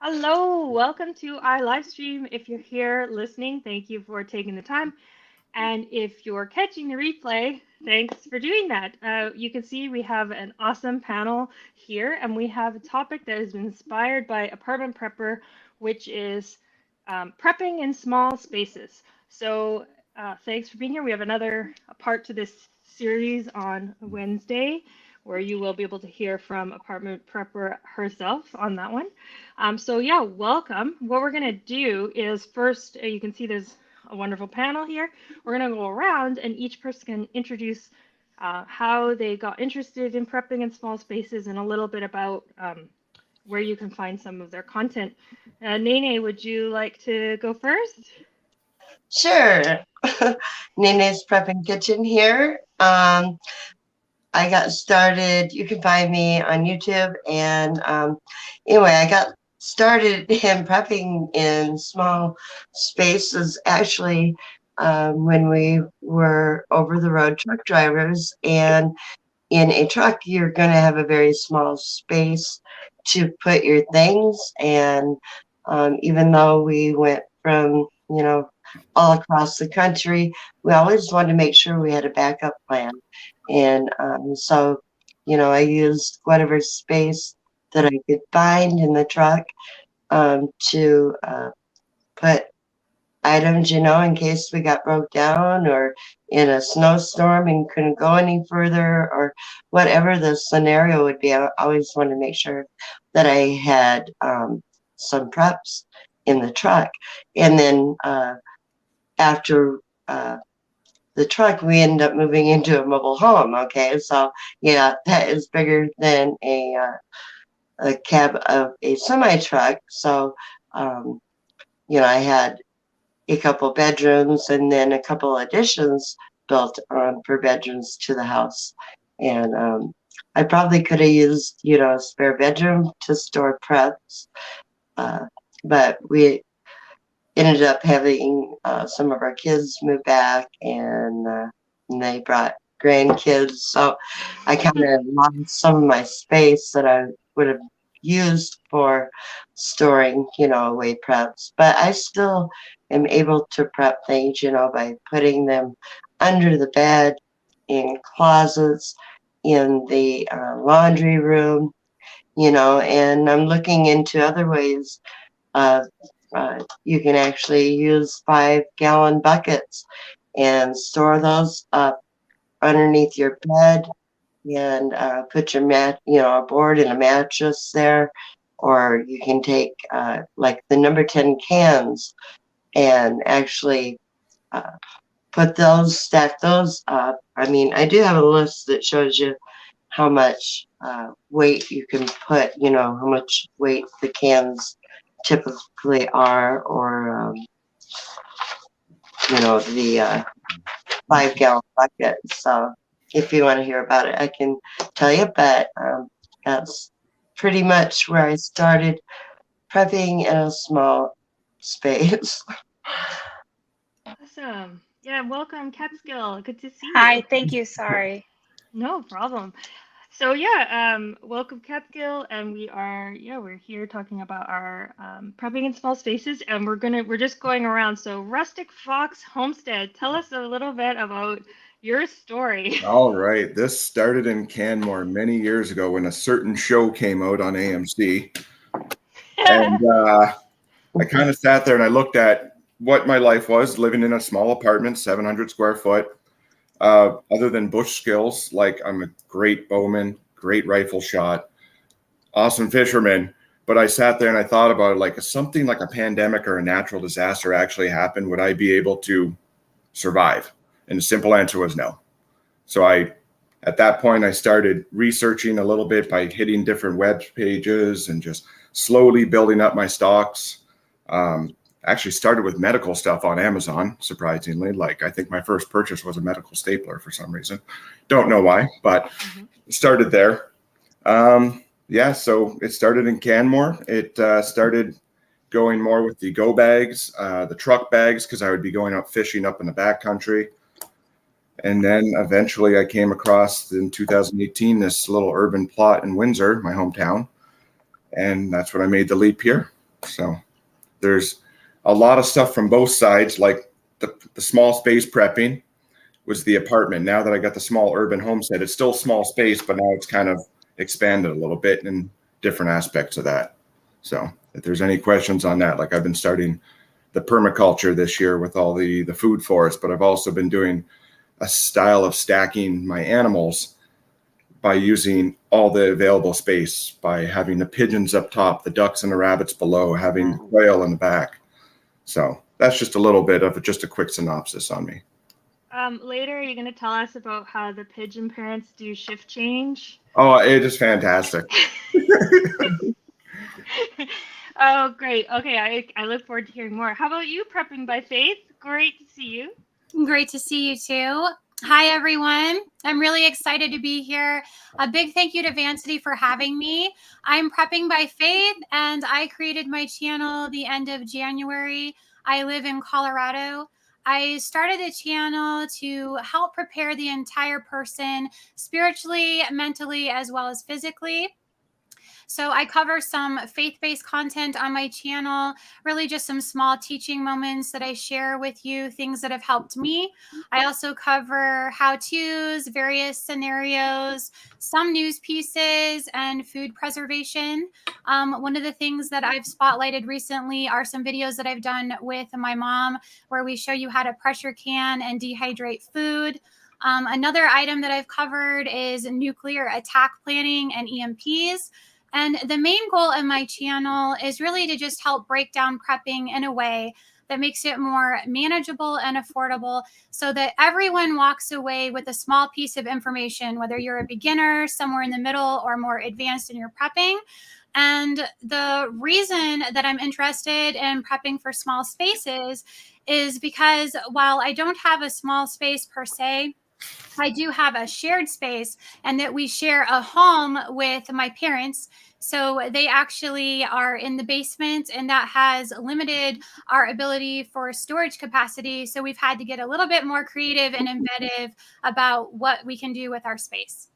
Hello, welcome to our live stream. If you're here listening, thank you for taking the time. And if you're catching the replay, thanks for doing that. You can see we have an awesome panel here, and we have a topic that has been inspired by Apartment Prepper, which is prepping in small spaces. So thanks for being here. We have another part to this series on Wednesday, where you will be able to hear from Apartment Prepper herself on that one. So yeah, welcome. What we're gonna do is first, you can see there's a wonderful panel here. We're gonna go around and each person can introduce how they got interested in prepping in small spaces and a little bit about where you can find some of their content. Nene, would you like to go first? Sure. Nene's Prepping Kitchen here. I got started, you can find me on YouTube. And anyway, I got started in prepping in small spaces actually when we were over the road truck drivers. And in a truck, you're going to have a very small space to put your things. And even though we went from, all across the country, we always wanted to make sure we had a backup plan. And so, I used whatever space that I could find in the truck to put items, in case we got broke down or in a snowstorm and couldn't go any further or whatever the scenario would be. I always wanted to make sure that I had some preps in the truck. And then after the truck, we ended up moving into a mobile home. Okay, so yeah, that is bigger than a cab of a semi truck. So I had a couple bedrooms and then a couple additions built on for bedrooms to the house. And I probably could have used, a spare bedroom to store preps, but we ended up having some of our kids move back, and they brought grandkids. So I kind of lost some of my space that I would have used for storing, away preps. But I still am able to prep things, by putting them under the bed, in closets, in the laundry room, and I'm looking into other ways. You can actually use 5-gallon buckets and store those up underneath your bed and put your a board and a mattress there. Or you can take like the number 10 cans and actually stack those up. I mean, I do have a list that shows you how much weight you can put, how much weight the cans typically are, or the 5-gallon bucket. So if you want to hear about it, I can tell you. But that's pretty much where I started prepping in a small space. Awesome. Yeah, welcome, Catskill. Good to see Hi, you. thank you. Sorry. No problem. So yeah, welcome Catskill, and we're here talking about our prepping in small spaces, and we're just going around. So Rustic Fox Homestead, tell us a little bit about your story. All right. This started in Canmore many years ago when a certain show came out on AMC. And I kind of sat there and I looked at what my life was living in a small apartment, 700 square foot. Other than bush skills, like I'm a great bowman, great rifle shot, awesome fisherman. But I sat there and I thought about it, like if something like a pandemic or a natural disaster actually happened, would I be able to survive? And the simple answer was no. So at that point, I started researching a little bit by hitting different web pages and just slowly building up my stocks. Actually started with medical stuff on Amazon, surprisingly. Like I think my first purchase was a medical stapler for some reason. Don't know why, but started there. So it started in Canmore. It started going more with the go bags, the truck bags, because I would be going out fishing up in the backcountry. And then eventually I came across in 2018 this little urban plot in Windsor, my hometown. And that's when I made the leap here. So there's a lot of stuff from both sides, like the small space prepping was the apartment. Now that I got the small urban homestead, it's still small space, but now it's kind of expanded a little bit in different aspects of that. So if there's any questions on that, like I've been starting the permaculture this year with all the food forest, but I've also been doing a style of stacking my animals by using all the available space, by having the pigeons up top, the ducks and the rabbits below, having quail in the back. So that's just a little bit of just a quick synopsis on me. Later, are you going to tell us about how the pigeon parents do shift change? Oh, it is fantastic. Oh, great. Okay, I look forward to hearing more. How about you, Prepping by Faith? Great to see you. Great to see you too. Hi, everyone. I'm really excited to be here. A big thank you to Vancity for having me. I'm Prepping by Faith, and I created my channel the end of January. I live in Colorado. I started the channel to help prepare the entire person spiritually, mentally, as well as physically. So I cover some faith-based content on my channel, really just some small teaching moments that I share with you, things that have helped me. I also cover how-tos, various scenarios, some news pieces, and food preservation. One of the things that I've spotlighted recently are some videos that I've done with my mom where we show you how to pressure can and dehydrate food. Another item that I've covered is nuclear attack planning and EMPs. And the main goal of my channel is really to just help break down prepping in a way that makes it more manageable and affordable so that everyone walks away with a small piece of information, whether you're a beginner, somewhere in the middle, or more advanced in your prepping. And the reason that I'm interested in prepping for small spaces is because while I don't have a small space per se, I do have a shared space, and that we share a home with my parents. So they actually are in the basement, and that has limited our ability for storage capacity. So we've had to get a little bit more creative and inventive about what we can do with our space.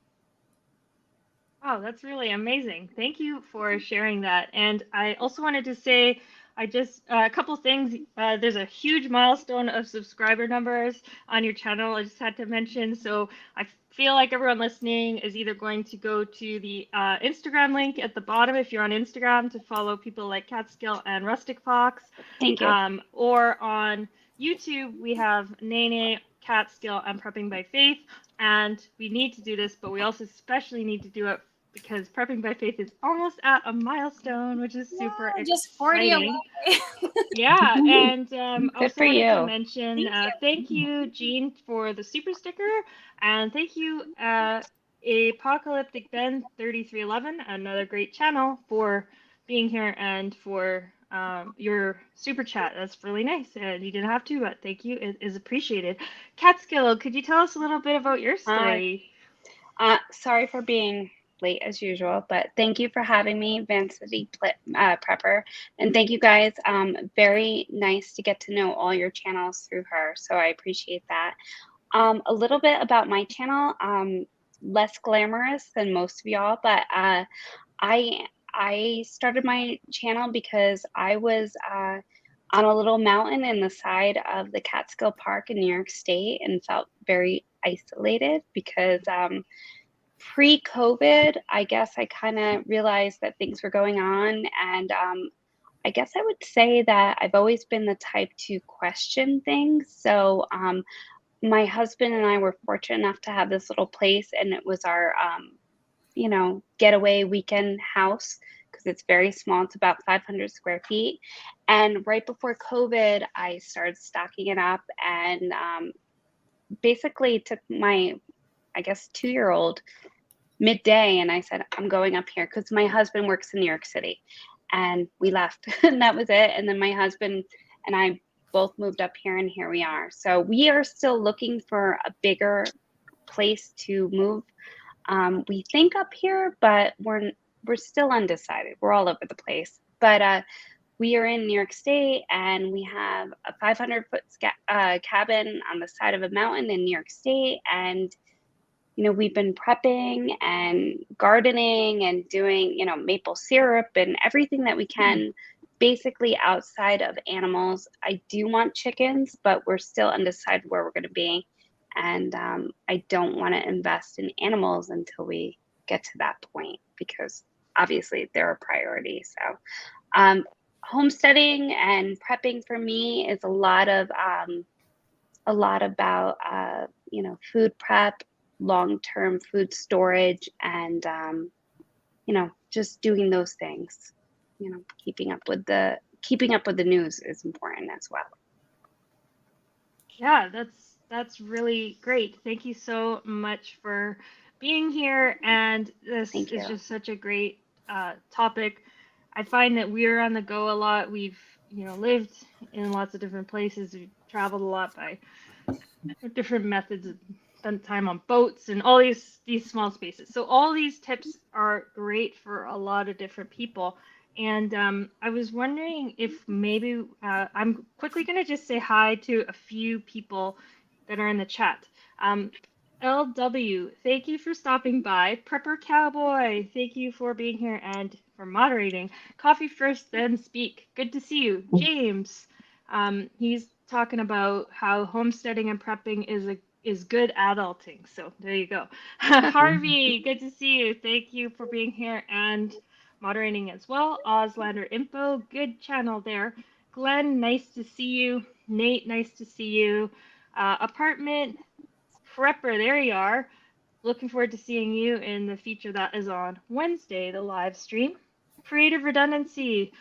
Wow, that's really amazing. Thank you for sharing that. And I also wanted to say, a couple things. There's a huge milestone of subscriber numbers on your channel. I just had to mention. So I feel like everyone listening is either going to go to the Instagram link at the bottom if you're on Instagram to follow people like Catskill and Rustic Fox. Thank you. Or on YouTube, we have Nene, Catskill, and Prepping by Faith. And we need to do this, but we also especially need to do it because Prepping by Faith is almost at a milestone, which is super exciting. Just 40 away. Yeah, and also for wanted you. to mention thank you, Jean, for the super sticker, and thank you, Apocalyptic Ben 3311, another great channel, for being here and for your super chat. That's really nice, and you didn't have to, but thank you. It is appreciated. Catskill, could you tell us a little bit about your story? Sorry for being late as usual, but thank you for having me, Vancity Prepper, and thank you guys. Very nice to get to know all your channels through her, so I appreciate that. A little bit about my channel, less glamorous than most of y'all, but I started my channel because I was on a little mountain in the side of the Catskill Park in New York State and felt very isolated because pre-COVID, I guess I kind of realized that things were going on. And I guess I would say that I've always been the type to question things. So my husband and I were fortunate enough to have this little place, and it was our, getaway weekend house because it's very small. It's about 500 square feet. And right before COVID, I started stocking it up and basically took my, 2-year-old midday, and I said, I'm going up here because my husband works in New York City, and we left and that was it. And then my husband and I both moved up here, and here we are. So we are still looking for a bigger place to move. We think up here, but we're still undecided. We're all over the place, but we are in New York State, and we have a 500-foot cabin on the side of a mountain in New York State. And we've been prepping and gardening and doing, maple syrup and everything that we can basically outside of animals, I do want chickens, but we're still undecided where we're going to be. And I don't want to invest in animals until we get to that point, because obviously they're a priority. So homesteading and prepping for me is a lot about food prep, long-term food storage, and just doing those things. Keeping up with the news is important as well. Yeah, that's really great. Thank you so much for being here. And this Thank is you. just such a great topic. I find that we're on the go a lot. We've lived in lots of different places. We've traveled a lot by different methods, spent time on boats and all these small spaces. So all these tips are great for a lot of different people. And I was wondering if maybe I'm quickly going to just say hi to a few people that are in the chat. LW, thank you for stopping by. Prepper Cowboy, thank you for being here and for moderating. Coffee first, then speak. Good to see you. James, he's talking about how homesteading and prepping is good adulting. So there you go. Harvey, good to see you. Thank you for being here and moderating as well. Oslander Info, good channel there. Glenn, nice to see you. Nate, nice to see you. Apartment Prepper, there you are. Looking forward to seeing you in the feature that is on Wednesday, the live stream. Creative Redundancy.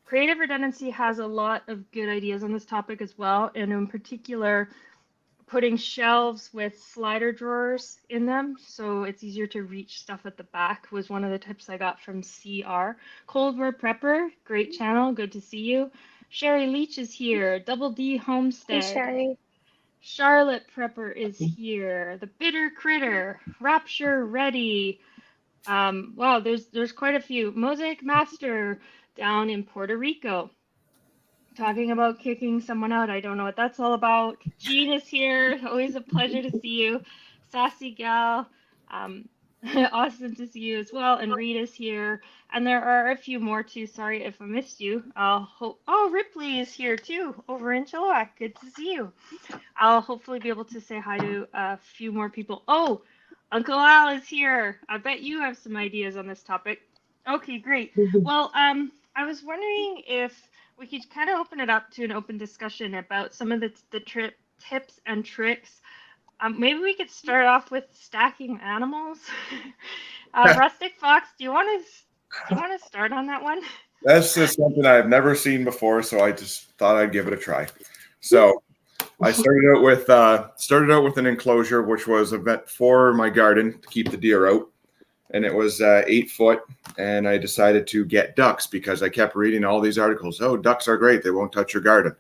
Creative Redundancy has a lot of good ideas on this topic as well, and in particular, putting shelves with slider drawers in them so it's easier to reach stuff at the back was one of the tips I got from CR. Cold War Prepper, great channel, good to see you. Sherry Leach is here. Double D Homestead. Hey, Sherry. Charlotte Prepper is here. The Bitter Critter. Rapture Ready. Wow, there's quite a few. Mosaic Master down in Puerto Rico. Talking about kicking someone out. I don't know what that's all about. Jean is here. Always a pleasure to see you. Sassy Gal. Awesome to see you as well. And Rita's here. And there are a few more too. Sorry if I missed you. Oh, Ripley is here too, over in Chilliwack. Good to see you. I'll hopefully be able to say hi to a few more people. Oh, Uncle Al is here. I bet you have some ideas on this topic. Okay, great. Well, I was wondering if we could kind of open it up to an open discussion about some of the tips and tricks. Maybe we could start off with stacking animals. Rustic Fox, do you want to start on that one? That's just something I've never seen before, so I just thought I'd give it a try. So I started out with an enclosure, which was a vet for my garden to keep the deer out, and it was 8 foot. And I decided to get ducks because I kept reading all these articles. Oh, ducks are great; they won't touch your garden.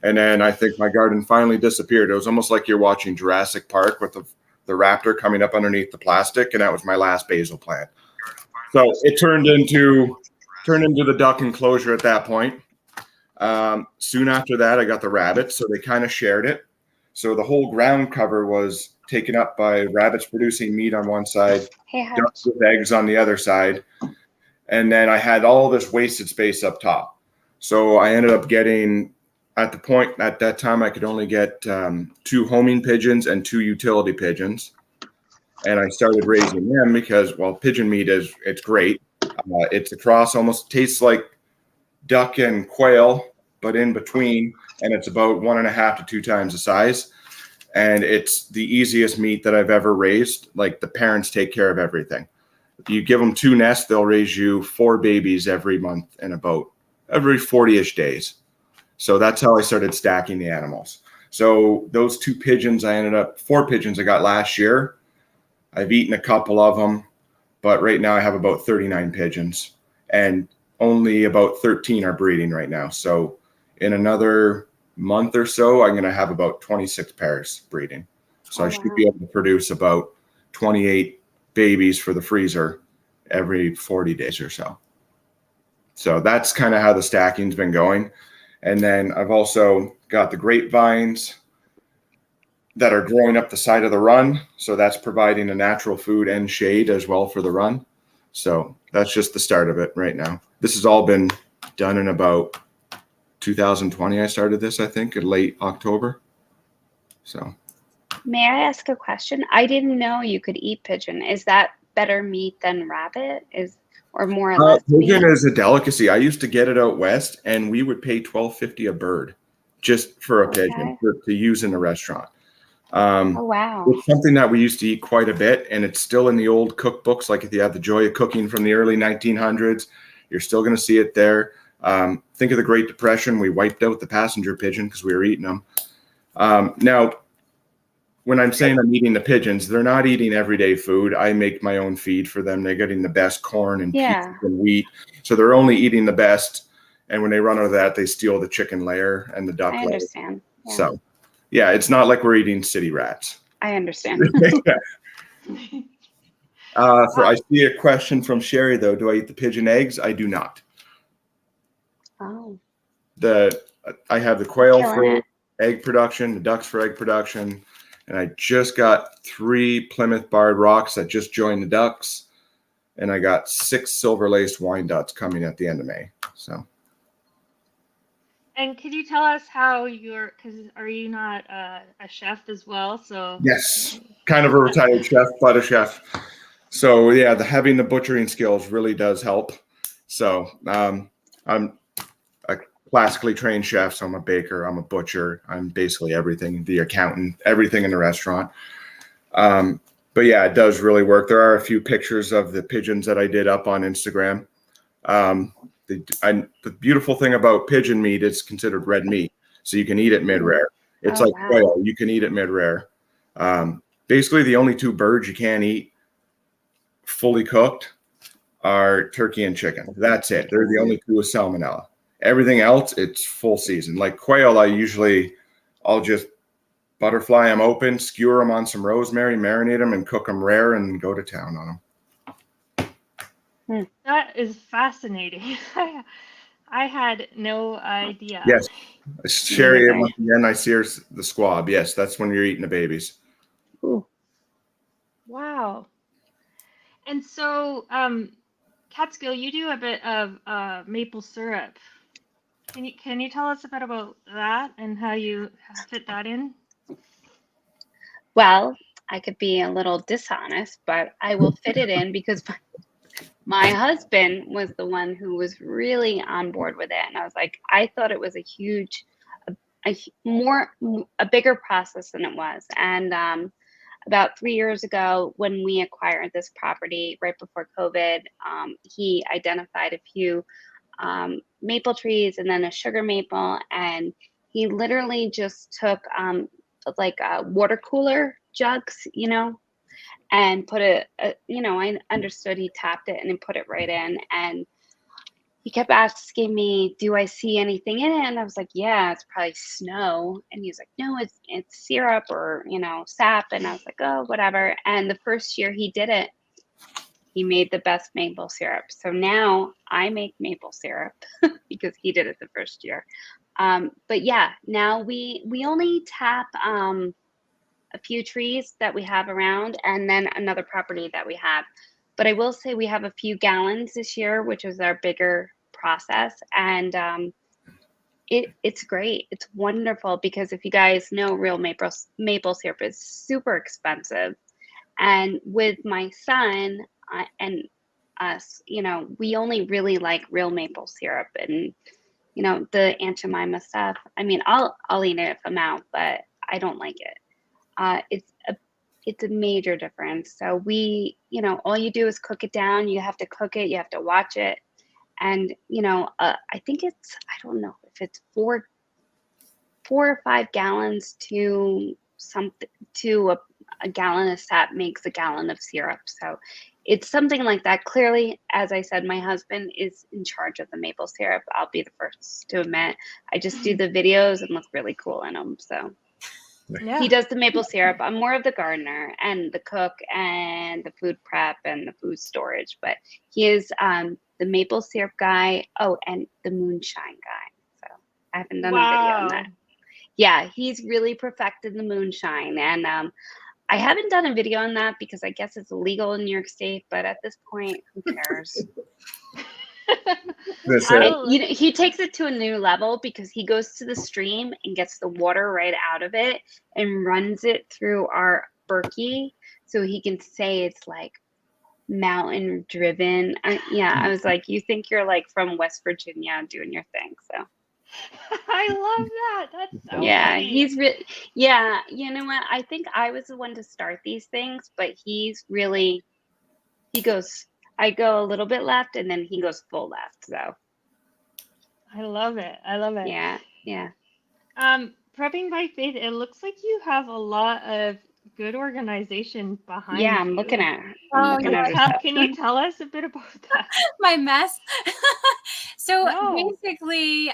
And then I think my garden finally disappeared. It was almost like you're watching Jurassic Park with the raptor coming up underneath the plastic, and that was my last basil plant. So it turned into the duck enclosure at that point. Soon after that, I got the rabbits, so they kind of shared it. So the whole ground cover was taken up by rabbits producing meat on one side, ducks with eggs on the other side. And then I had all this wasted space up top. So I ended up getting, at that time, I could only get 2 homing pigeons and 2 utility pigeons. And I started raising them because, well, pigeon meat it's great. It's a cross, almost tastes like duck and quail, but in between. And it's about 1.5 to 2 times the size. And it's the easiest meat that I've ever raised. Like, the parents take care of everything. You give them 2 nests, they'll raise you 4 babies every month in about every 40-ish days. So that's how I started stacking the animals. So those 4 pigeons I got last year. I've eaten a couple of them, but right now I have about 39 pigeons, and only about 13 are breeding right now. So in another month or so, I'm going to have about 26 pairs breeding. So I should be able to produce about 28 babies for the freezer every 40 days or so. So that's kind of how the stacking's been going. And then I've also got the grapevines that are growing up the side of the run. So that's providing a natural food and shade as well for the run. So that's just the start of it right now. This has all been done in about 2020. I started this, I think, in late October. So. May I ask a question? I didn't know you could eat pigeon. Is that better meat than rabbit? Or more or less pigeon meat? is a delicacy. I used to get it out west, and we would pay $12.50 a bird just for a pigeon to use in a restaurant. Oh, wow. It's something that we used to eat quite a bit, and it's still in the old cookbooks. Like if you have the Joy of Cooking from the early 1900s, you're still going to see it there. Think of the Great Depression. We wiped out the passenger pigeon because we were eating them. Now, when I'm saying I'm eating the pigeons, they're not eating everyday food. I make my own feed for them. They're getting the best corn and peas and wheat. So they're only eating the best. And when they run out of that, they steal the chicken layer and the duck layer. I understand. Yeah. So, yeah, it's not like we're eating city rats. I understand. I see a question from Sherry, though. Do I eat the pigeon eggs? I do not. Oh. I have the quail for egg production, the ducks for egg production. And I just got 3 Plymouth barred rocks that just joined the ducks. And I got 6 silver laced wine ducks coming at the end of May. So. And could you tell us how because are you not a chef as well? So Yes, kind of a retired chef, but a chef. So yeah, having the butchering skills really does help. So I'm a classically trained chef, so I'm a baker, I'm a butcher, I'm basically everything, the accountant, everything in the restaurant. But yeah, it does really work. There are a few pictures of the pigeons that I did up on Instagram. The beautiful thing about pigeon meat, it's considered red meat, so you can eat it mid-rare. It's like quail, you can eat it mid-rare. Basically, the only 2 birds you can't eat fully cooked are turkey and chicken. That's it. They're the only 2 with salmonella. Everything else, it's full season. Like quail, I'll just butterfly them open, skewer them on some rosemary, marinate them, and cook them rare and go to town on them. That is fascinating. I had no idea. Yes. Sherry, once again, I see the squab. Yes, that's when you're eating the babies. Ooh. Wow. And so, Catskill, you do a bit of maple syrup. Can you tell us a bit about that and how you fit that in? Well, I could be a little dishonest, but I will fit it in because my husband was the one who was really on board with it. And I was like, I thought it was a bigger process than it was. And about 3 years ago, when we acquired this property right before COVID, he identified a few maple trees and then a sugar maple. And he literally just took like water cooler jugs, and put I understood he tapped it and then put it right in. And he kept asking me, do I see anything in it? And I was like, yeah, it's probably snow. And he was like, no, it's syrup or, sap. And I was like, oh, whatever. And the first year he did it, he made the best maple syrup. So now I make maple syrup because he did it the first year. But yeah, now we only tap a few trees that we have around and then another property that we have. But I will say we have a few gallons this year, which is our bigger process. And it's great. It's wonderful because if you guys know, real maple syrup is super expensive. And with my son and us, we only really like real maple syrup and, the Aunt Jemima stuff. I mean, I'll eat it if I'm out, but I don't like it. It's a major difference. So all you do is cook it down. You have to cook it. You have to watch it. And, I think I don't know if it's 4 or 5 gallons to a gallon of sap makes a gallon of syrup. So it's something like that. Clearly, as I said, my husband is in charge of the maple syrup. I'll be the first to admit. I just do the videos and look really cool in them. So Yeah. he does the maple syrup. I'm more of the gardener and the cook and the food prep and the food storage. But he is the maple syrup guy. Oh, and the moonshine guy. So I haven't done a video on that. Yeah, he's really perfected the moonshine. And I haven't done a video on that because I guess it's illegal in New York State. But at this point, who cares? This I is- will- You know, he takes it to a new level because he goes to the stream and gets the water right out of it and runs it through our Berkey, so he can say it's like mountain driven. I was like, you think you're like from West Virginia doing your thing. So I love that. That's so yeah, funny. he's really, yeah, you know what? I think I was the one to start these things, but he's really, he goes, I go a little bit left and then he goes full left. So I love it. I love it. yeah, yeah. Prepping by Faith, it looks like you have a lot of good organization behind Yeah, I'm you. looking at her. Oh, I'm looking yeah. at her stuff. Can you tell us a bit about that? My mess. So No. basically,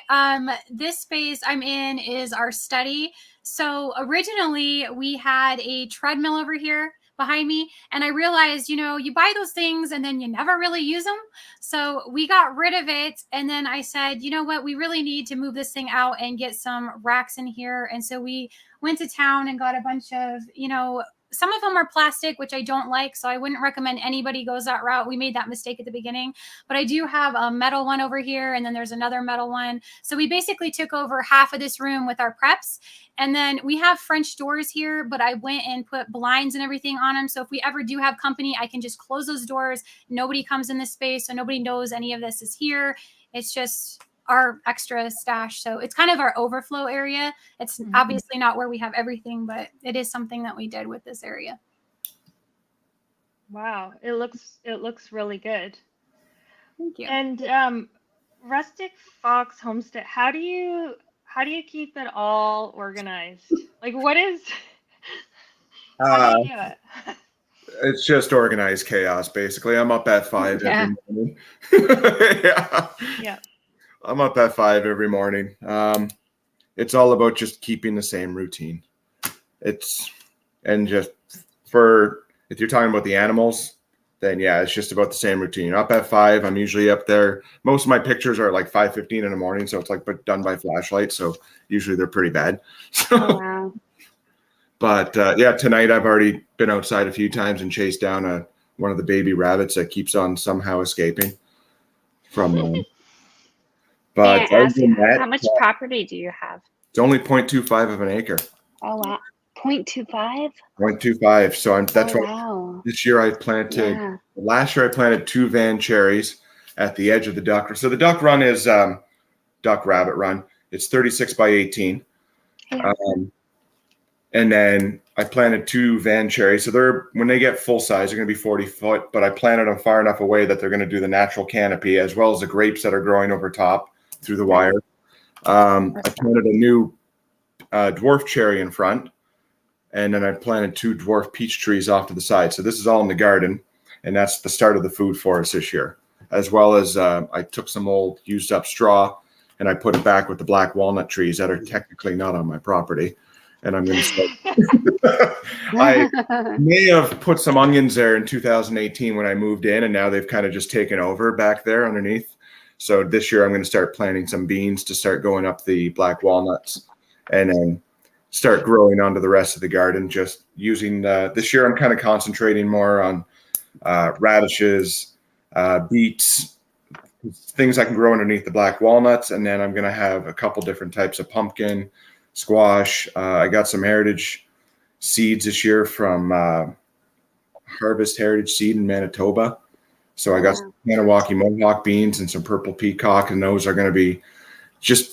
this space I'm in is our study. So originally we had a treadmill over here behind me, and I realized, you know, you buy those things and then you never really use them. So we got rid of it, and then I said, you know what, we really need to move this thing out and get some racks in here. And so we went to town and got a bunch of, you know, some of them are plastic, which I don't like, so I wouldn't recommend anybody goes that route. We made that mistake at the beginning, but I do have a metal one over here, and then there's another metal one. So we basically took over half of this room with our preps, and then we have French doors here, but I went and put blinds and everything on them. So if we ever do have company, I can just close those doors. Nobody comes in this space, so nobody knows any of this is here. It's just our extra stash. So it's kind of our overflow area. It's obviously not where we have everything, but it is something that we did with this area. Wow, it looks really good. Thank you. And Rustic Fox Homestead, how do you keep it all organized? Like what is how do you do it? It's just organized chaos, basically. I'm up at 5 Yeah. every morning. Yeah. Yeah. I'm up at 5 every morning. It's all about just keeping the same routine. And just if you're talking about the animals, then yeah, it's just about the same routine. Up at 5, I'm usually up there. Most of my pictures are like 5:15 in the morning, so it's like done by flashlight. So usually they're pretty bad. So, Oh, wow. but yeah, tonight I've already been outside a few times and chased down one of the baby rabbits that keeps on somehow escaping from them. But May I other ask, than that, how much property do you have? it's only 0.25 of an acre. Oh, wow. 0.25? 0.25. So that's Oh, why wow. this year I planted. Yeah. Last year I planted 2 van cherries at the edge of the duck. So the duck run is duck rabbit run. It's 36 by 18. Yeah. And then I planted 2 van cherries. So when they get full size, they're going to be 40 foot, but I planted them far enough away that they're going to do the natural canopy as well as the grapes that are growing over top through the wire. I planted a new dwarf cherry in front, and then I planted 2 dwarf peach trees off to the side. So this is all in the garden, and that's the start of the food forest this year. As well as I took some old used up straw and I put it back with the black walnut trees that are technically not on my property. And I'm going to start. I may have put some onions there in 2018 when I moved in, and now they've kind of just taken over back there underneath. So this year I'm going to start planting some beans to start going up the black walnuts, and then start growing onto the rest of the garden. Just using this year I'm kind of concentrating more on radishes, beets, things I can grow underneath the black walnuts, and then I'm going to have a couple different types of pumpkin, squash. I got some heritage seeds this year from Harvest Heritage Seed in Manitoba. So I got some Kanawaki Mohawk beans and some purple peacock, and those are going to be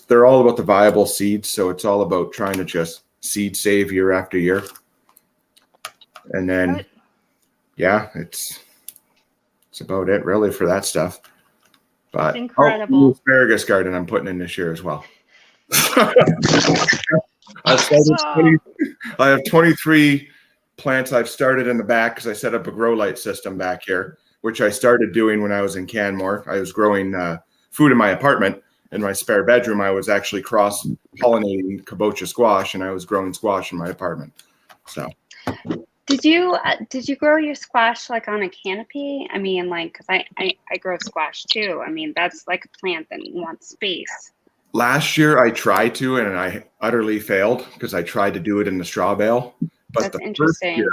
they're all about the viable seeds. So it's all about trying to just seed save year after year. And then, yeah, it's about it really for that stuff. But It's incredible. the asparagus garden I'm putting in this year as well. I have 23 plants I've started in the back because I set up a grow light system back here, which I started doing when I was in Canmore. I was growing food in my apartment. In my spare bedroom, I was actually cross-pollinating kabocha squash, and I was growing squash in my apartment. So, did you grow your squash like on a canopy? I mean, like, because I grow squash too. I mean, that's like a plant that wants space. Last year I tried to, and I utterly failed because I tried to do it in the straw bale. But that's interesting.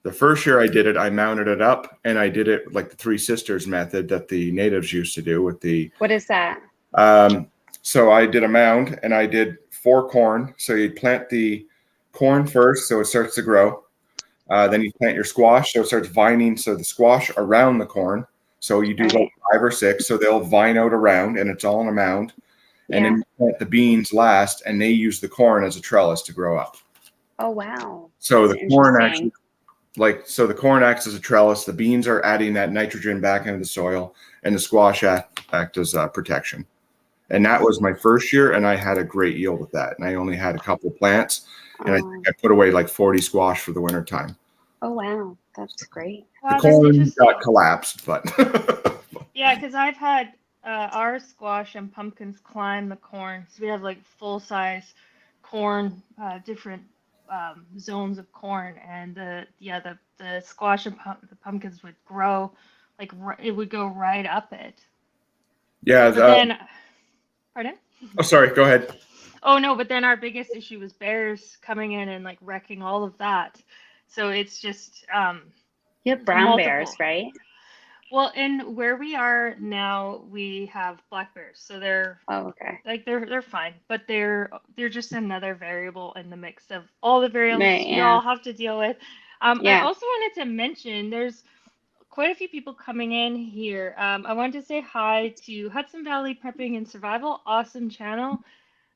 The first year I did it, I mounted it up, and I did it like the Three Sisters method that the natives used to do with the. What is that? So I did a mound, and I did 4 corn. So you plant the corn first, so it starts to grow. Then you plant your squash, so it starts vining. So the squash around the corn. So you do like 5 or 6, so they'll vine out around, and it's all in a mound. And then you plant the beans last, and they use the corn as a trellis to grow up. Oh wow! So That's the corn actually. So the corn acts as a trellis, the beans are adding that nitrogen back into the soil, and the squash act as protection. And that was my first year, and I had a great yield with that. And I only had a couple plants, and I think I put away like 40 squash for the winter time. Oh wow, that's great. Wow, The corn got collapsed, but yeah, because I've had our squash and pumpkins climb the corn. So we have like full size corn, different zones of corn, and the squash and the pumpkins would grow, like it would go right up it. yeah. But then, pardon? Oh, sorry. Go ahead. Oh no, but then our biggest issue was bears coming in and like wrecking all of that. So it's just You have brown bears, right? Well, in where we are now, we have black bears, so they're they're fine, but they're just another variable in the mix of all the variables we all have to deal with. I also wanted to mention there's quite a few people coming in here. I wanted to say hi to Hudson Valley Prepping and Survival, awesome channel.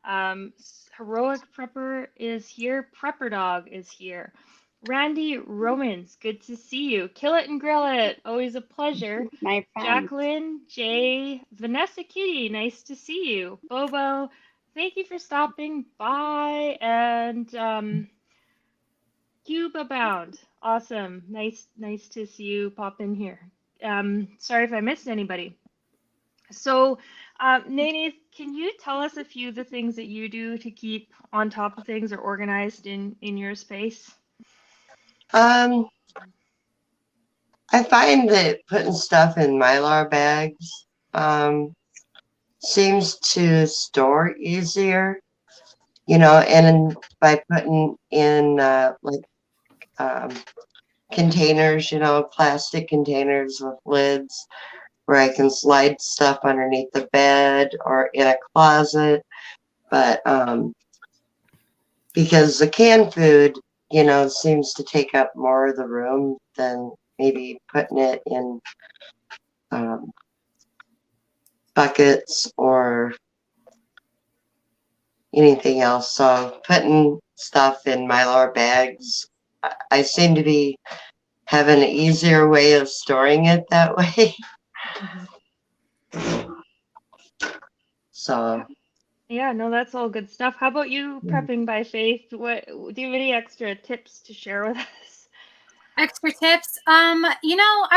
Heroic Prepper is here. Prepper Dog is here. Randy Romans, good to see you. Kill It and Grill It, always a pleasure. My friend. Jacqueline, Jay, Vanessa Kitty, nice to see you. Bobo, thank you for stopping by. And Cuba Bound, awesome. Nice to see you pop in here. Sorry if I missed anybody. So, Nene, can you tell us a few of the things that you do to keep on top of things or organized in your space? I find that putting stuff in Mylar bags seems to store easier, and by putting in containers, plastic containers with lids where I can slide stuff underneath the bed or in a closet. But because the canned food, seems to take up more of the room than maybe putting it in buckets or anything else. So putting stuff in Mylar bags, I seem to be having an easier way of storing it that way. So. Yeah, no, that's all good stuff. How about you, Prepping by Faith? What do you have any extra tips to share with us? Extra tips? I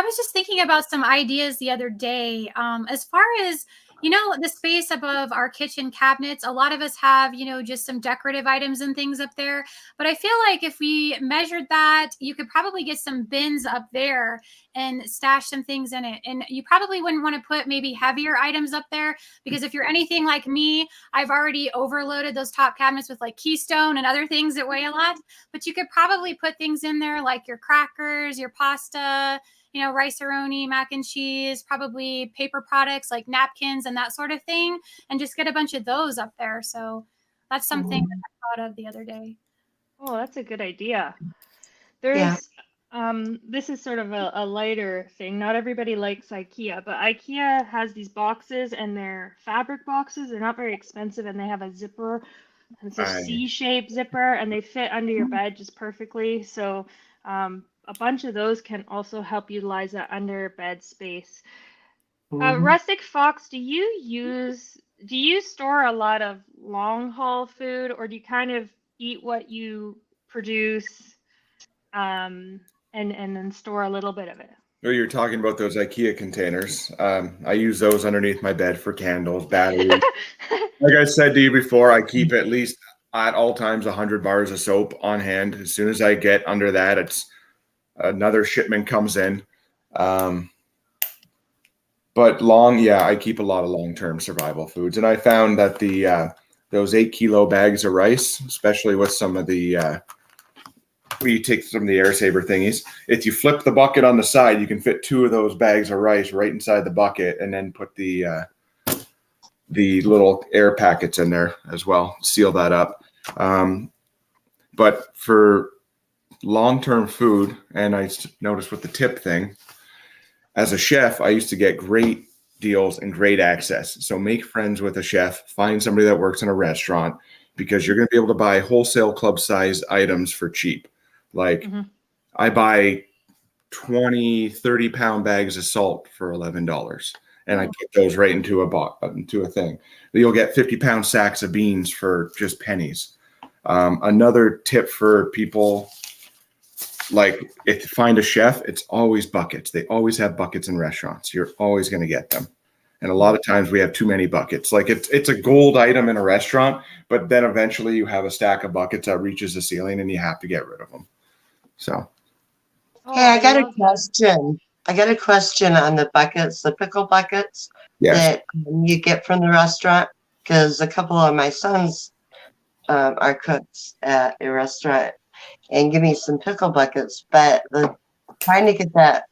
was just thinking about some ideas the other day. As far as, the space above our kitchen cabinets, a lot of us have, just some decorative items and things up there. But I feel like if we measured that, you could probably get some bins up there and stash some things in it. And you probably wouldn't want to put maybe heavier items up there, because if you're anything like me, I've already overloaded those top cabinets with like Keystone and other things that weigh a lot. But you could probably put things in there like your crackers, your pasta, rice-a-roni, mac and cheese, probably paper products like napkins and that sort of thing, and just get a bunch of those up there. So that's something that I thought of the other day. Oh, that's a good idea. There's this is sort of a lighter thing. Not everybody likes IKEA, but IKEA has these boxes, and they're fabric boxes. They're not very expensive, and they have a zipper. It's a C-shaped zipper, and they fit under your bed just perfectly. So a bunch of those can also help utilize that under bed space. Rustic Fox, do you store a lot of long haul food, or do you kind of eat what you produce and then store a little bit of it? Well, you're talking about those IKEA containers. I use those underneath my bed for candles, batteries. Like I said to you before, I keep at least at all times 100 bars of soap on hand. As soon as I get under that, it's another shipment comes in. But I keep a lot of long-term survival foods. And I found that those 8-kilo bags of rice, especially with some of the you take some of the air saver thingies. If you flip the bucket on the side, you can fit 2 of those bags of rice right inside the bucket, and then put the little air packets in there as well. Seal that up. But for long-term food, and I noticed with the tip thing, as a chef, I used to get great deals and great access. So make friends with a chef, find somebody that works in a restaurant, because you're going to be able to buy wholesale club size items for cheap. Like I buy 20, 30 pound bags of salt for $11. And I put those right into a thing. You'll get 50-pound sacks of beans for just pennies. Another tip for people, like if you find a chef, it's always buckets. They always have buckets in restaurants. You're always going to get them. And a lot of times we have too many buckets. Like it's a gold item in a restaurant, but then eventually you have a stack of buckets that reaches the ceiling and you have to get rid of them. So. Hey, I got a question. I got a question on the buckets, the pickle buckets that you get from the restaurant, because a couple of my sons are cooks at a restaurant and give me some pickle buckets, but trying to get that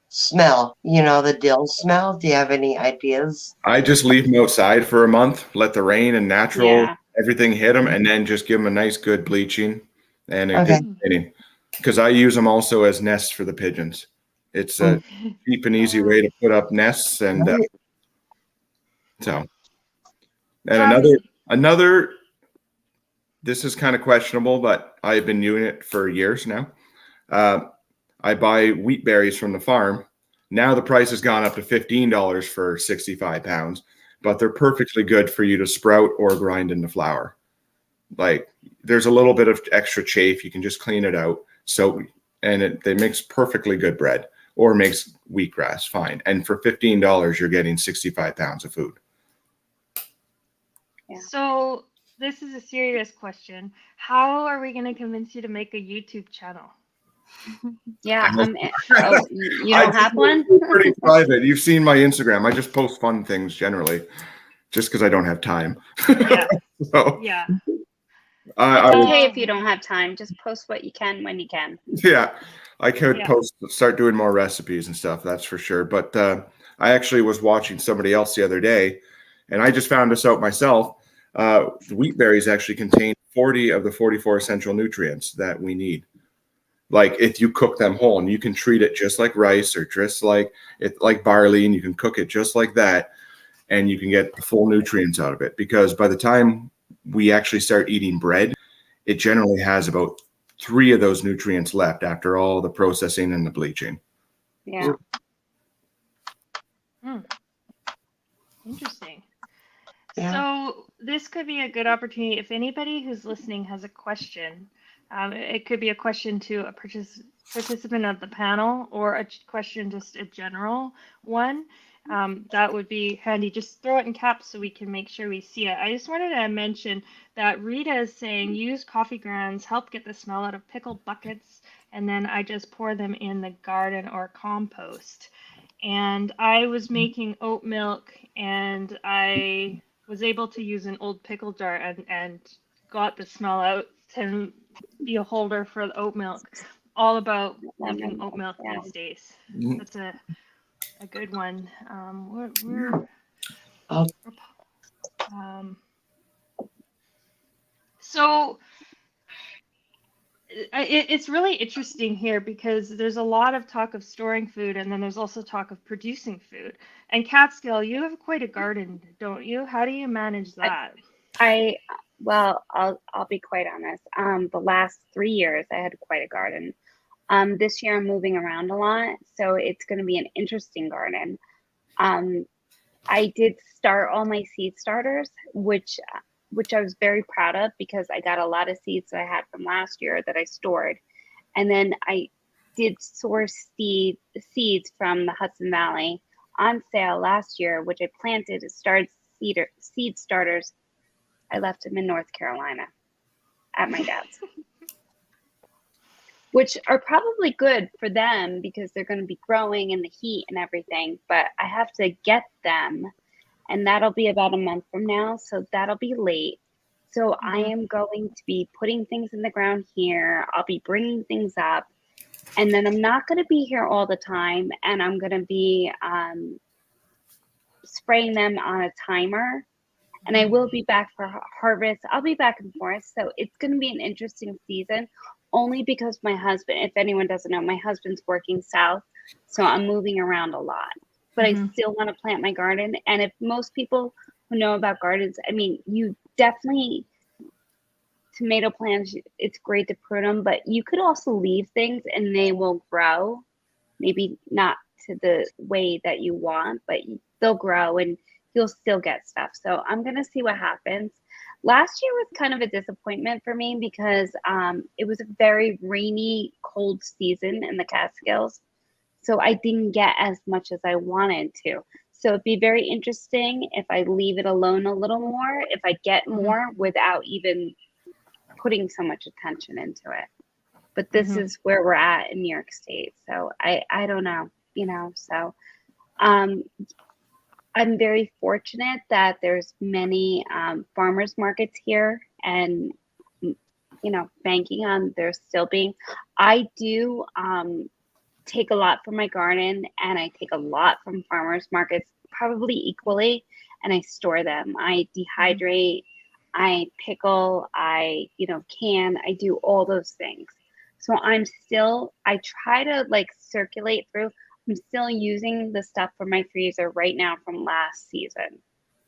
smell, the dill smell. Do you have any ideas? I just leave them outside for a month, let the rain and natural everything hit them, and then just give them a nice good bleaching and a good cleaning. Because I use them also as nests for the pigeons. It's a cheap and easy way to put up nests, and another. This is kind of questionable, but I've been doing it for years now. I buy wheat berries from the farm. Now the price has gone up to $15 for 65 pounds, but they're perfectly good for you to sprout or grind into flour. Like there's a little bit of extra chaff. You can just clean it out. So, and they makes perfectly good bread, or makes wheatgrass fine. And for $15, you're getting 65 pounds of food. Yeah. So this is a serious question. How are we going to convince you to make a YouTube channel? Yeah, you don't have one? Pretty private. You've seen my Instagram. I just post fun things generally, just because I don't have time. Yeah. So, yeah. It's okay if you don't have time. Just post what you can when you can. Yeah, I could start doing more recipes and stuff. That's for sure. But I actually was watching somebody else the other day, and I just found this out myself. Wheat berries actually contain 40 of the 44 essential nutrients that we need. Like if you cook them whole, and you can treat it just like rice or just like barley, and you can cook it just like that, and you can get the full nutrients out of it. Because by the time we actually start eating bread, it generally has about 3 of those nutrients left after all the processing and the bleaching. Yeah. Interesting. Yeah. So this could be a good opportunity. If anybody who's listening has a question, it could be a question to a participant of the panel, or a question, just a general one. That would be handy. Just throw it in caps so we can make sure we see it. I just wanted to mention that Rita is saying use coffee grounds, help get the smell out of pickle buckets, and then I just pour them in the garden or compost. And I was making oat milk, and I was able to use an old pickle jar and got the smell out to be a holder for the oat milk. All about making oat milk these days. That's a good one. So it's really interesting here, because there's a lot of talk of storing food, and then there's also talk of producing food. And Catskill, you have quite a garden, don't you? How do you manage that? Well, I'll be quite honest. The last 3 years I had quite a garden. This year I'm moving around a lot, so it's going to be an interesting garden. I did start all my seed starters, which I was very proud of, because I got a lot of seeds that I had from last year that I stored. And then I did source seeds from the Hudson Valley on sale last year, which I planted as seed starters. I left them in North Carolina at my dad's, which are probably good for them because they're going to be growing in the heat and everything. But I have to get them, and that'll be about a month from now. So that'll be late. So I am going to be putting things in the ground here. I'll be bringing things up. And then I'm not going to be here all the time. And I'm going to be spraying them on a timer. And I will be back for harvest. I'll be back and forth. So it's going to be an interesting season, only because my husband, if anyone doesn't know, my husband's working south. So I'm moving around a lot. But I still want to plant my garden. And if most people who know about gardens, I mean, you definitely, tomato plants, it's great to prune them, but you could also leave things and they will grow. Maybe not to the way that you want, but they'll grow and you'll still get stuff. So I'm going to see what happens. Last year was kind of a disappointment for me because it was a very rainy, cold season in the Catskills. So I didn't get as much as I wanted to. So it'd be very interesting if I leave it alone a little more, if I get more without even putting so much attention into it. But this is where we're at in New York State. So I don't know, so I'm very fortunate that there's many farmers markets here and, banking on there still being. I do take a lot from my garden and I take a lot from farmers markets, probably equally, and I store them. I dehydrate, I pickle, I, can, I do all those things. So I try to circulate through. I'm still using the stuff from my freezer right now from last season,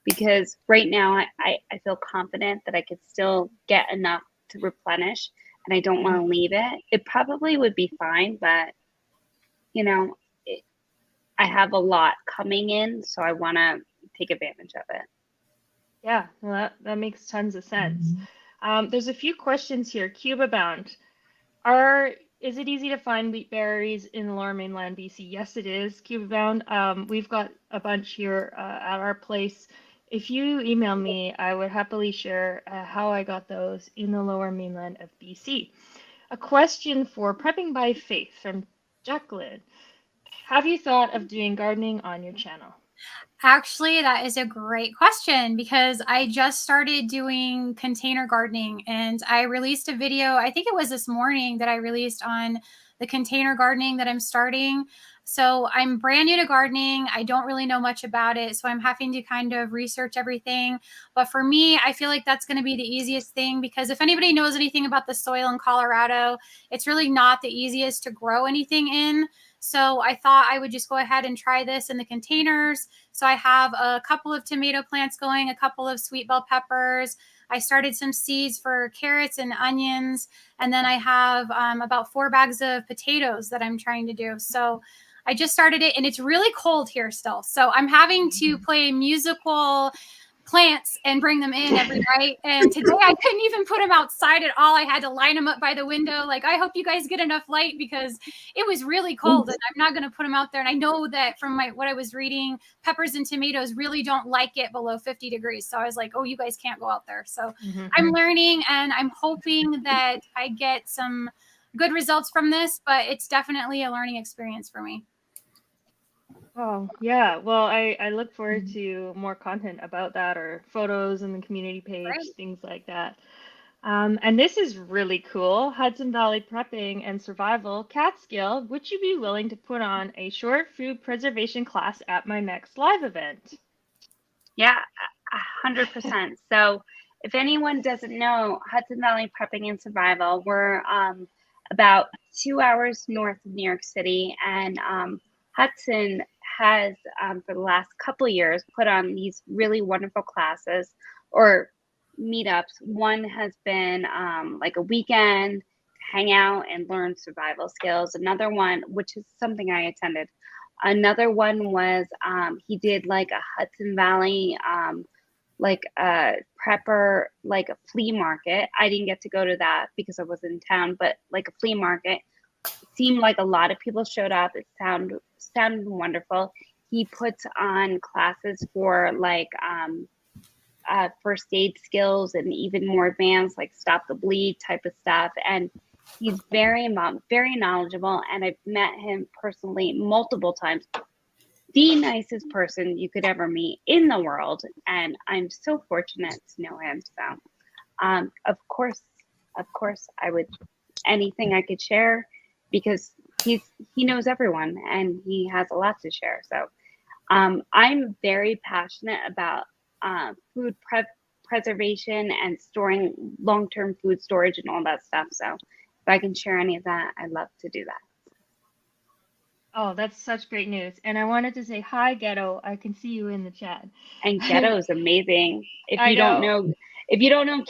because right now I feel confident that I could still get enough to replenish and I don't want to leave it. It probably would be fine, but I have a lot coming in, so I want to take advantage of it. Yeah, well, that makes tons of sense. There's a few questions here. Cuba bound. Is it easy to find wheat berries in the Lower Mainland, BC? Yes, it is, Cuba bound. We've got a bunch here at our place. If you email me, I would happily share how I got those in the Lower Mainland of BC. A question for Prepping by Faith from Jacqueline. Have you thought of doing gardening on your channel? Actually, that is a great question because I just started doing container gardening and I released a video, I think it was this morning that I released on the container gardening that I'm starting. So I'm brand new to gardening. I don't really know much about it. So I'm having to kind of research everything. But for me, I feel like that's going to be the easiest thing because if anybody knows anything about the soil in Colorado, it's really not the easiest to grow anything in. So I thought I would just go ahead and try this in the containers. So I have a couple of tomato plants going, a couple of sweet bell peppers. I started some seeds for carrots and onions. And then I have about 4 bags of potatoes that I'm trying to do. So I just started it and it's really cold here still. So I'm having to play musical plants and bring them in every night. And today I couldn't even put them outside at all. I had to line them up by the window. I hope you guys get enough light because it was really cold and I'm not going to put them out there. And I know that from what I was reading, peppers and tomatoes really don't like it below 50 degrees. So I was like, oh, you guys can't go out there. So I'm learning and I'm hoping that I get some good results from this, but it's definitely a learning experience for me. Oh, yeah. Well, I look forward to more content about that or photos in the community page, things like that. And this is really cool. Hudson Valley Prepping and Survival, Catskill. Would you be willing to put on a short food preservation class at my next live event? Yeah, 100%. So if anyone doesn't know, Hudson Valley Prepping and Survival, we're about 2 hours north of New York City. And Hudson has, for the last couple of years, put on these really wonderful classes or meetups. One has been a weekend to hang out and learn survival skills. Another one, which is something I attended. Another one was he did a Hudson Valley, a prepper, a flea market. I didn't get to go to that because I was in town, but a flea market. Seemed like a lot of people showed up. It sounded wonderful. He puts on classes for first aid skills and even more advanced, stop the bleed type of stuff. And he's very knowledgeable. And I've met him personally multiple times. The nicest person you could ever meet in the world. And I'm so fortunate to know him. So Of course, I would, anything I could share, because he knows everyone and he has a lot to share. So I'm very passionate about food preservation and storing long-term food storage and all that stuff. So if I can share any of that, I'd love to do that. Oh, that's such great news. And I wanted to say hi, Ghetto. I can see you in the chat. And Ghetto is amazing. If you don't know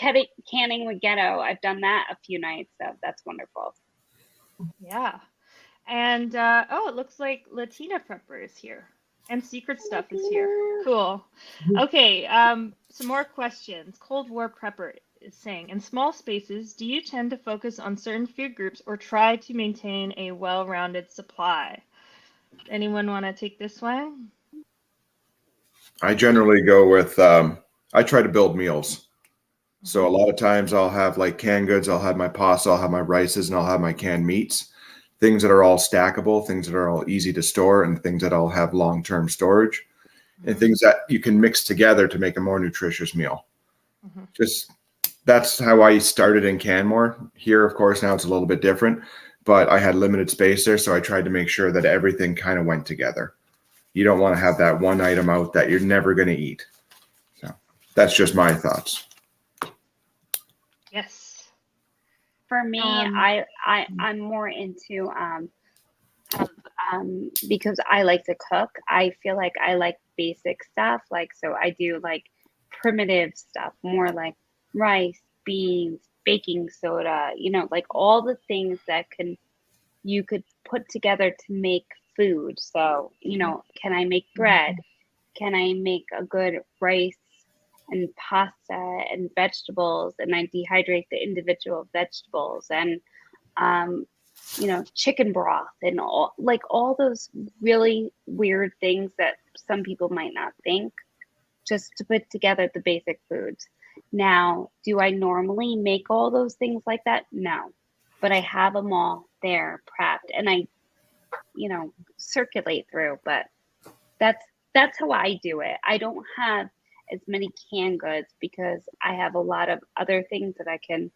canning with Ghetto, I've done that a few nights, so that's wonderful. Yeah. And it looks like Latina Prepper is here. And Secret Stuff is here. Cool. Okay, some more questions. Cold War Prepper is saying, in small spaces, do you tend to focus on certain food groups or try to maintain a well-rounded supply? Anyone want to take this one? I generally go with, I try to build meals. So a lot of times I'll have like canned goods, I'll have my pasta, I'll have my rices, and I'll have my canned meats. Things that are all stackable, things that are all easy to store, and things that all have long-term storage, and things that you can mix together to make a more nutritious meal. Just that's how I started in Canmore. Here, of course, now it's a little bit different, but I had limited space there, so I tried to make sure that everything kind of went together. You don't want to have that one item out that you're never going to eat. So that's just my thoughts. Yes. For me, I'm more into because I like to cook. I feel like I like basic stuff. Like, so I do like primitive stuff, more like rice, beans, baking soda, you know, like all the things that you could put together to make food. So, you know, can I make bread? Can I make a good rice and pasta and vegetables, and I dehydrate the individual vegetables, and you know, chicken broth and all those really weird things that some people might not think, just to put together the basic foods. Now, do I normally make all those things like that? No, but I have them all there prepped, and I, you know, circulate through. But that's how I do it. I don't have as many canned goods because I have a lot of other things that I can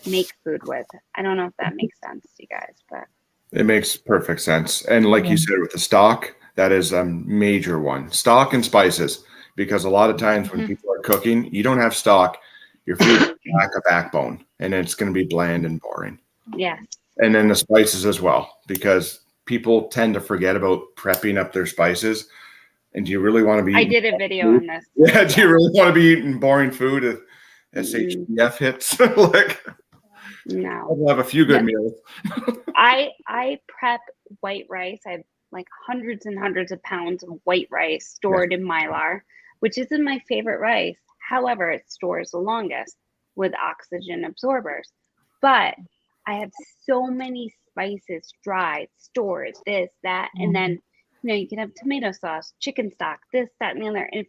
make food with. I don't know if that makes sense to you guys, but it makes perfect sense. And like you said, with the stock, that is a major one. Stock and spices, because a lot of times when people are cooking, you don't have stock, your food lack a backbone, and it's going to be bland and boring. Yeah. And then the spices as well, because people tend to forget about prepping up their spices. And do you really want to be? I did a video on this. Yeah. Do you really want to be eating boring food if SHBF hits? Like, no. I'll have a few good meals. I prep white rice. I have like hundreds and hundreds of pounds of white rice stored in Mylar, which isn't my favorite rice. However, it stores the longest with oxygen absorbers. But I have so many spices dried, stored, this, that, and then you know, you can have tomato sauce, chicken stock, this, that, and the other. And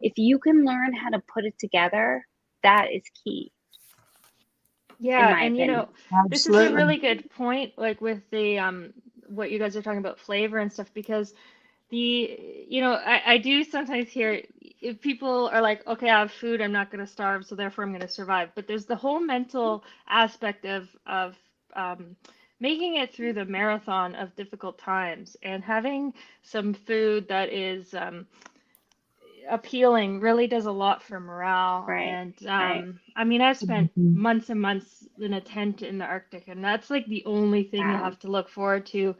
if you can learn how to put it together, that is key. Yeah, and you know, this is a really good point, like with the what you guys are talking about, flavor and stuff, because I do sometimes hear if people are like, okay, I have food, I'm not going to starve, so therefore I'm going to survive. But there's the whole mental aspect of making it through the marathon of difficult times, and having some food that is appealing really does a lot for morale. Right. And I mean, I've spent months and months in a tent in the Arctic, and that's like the only thing you have to look forward to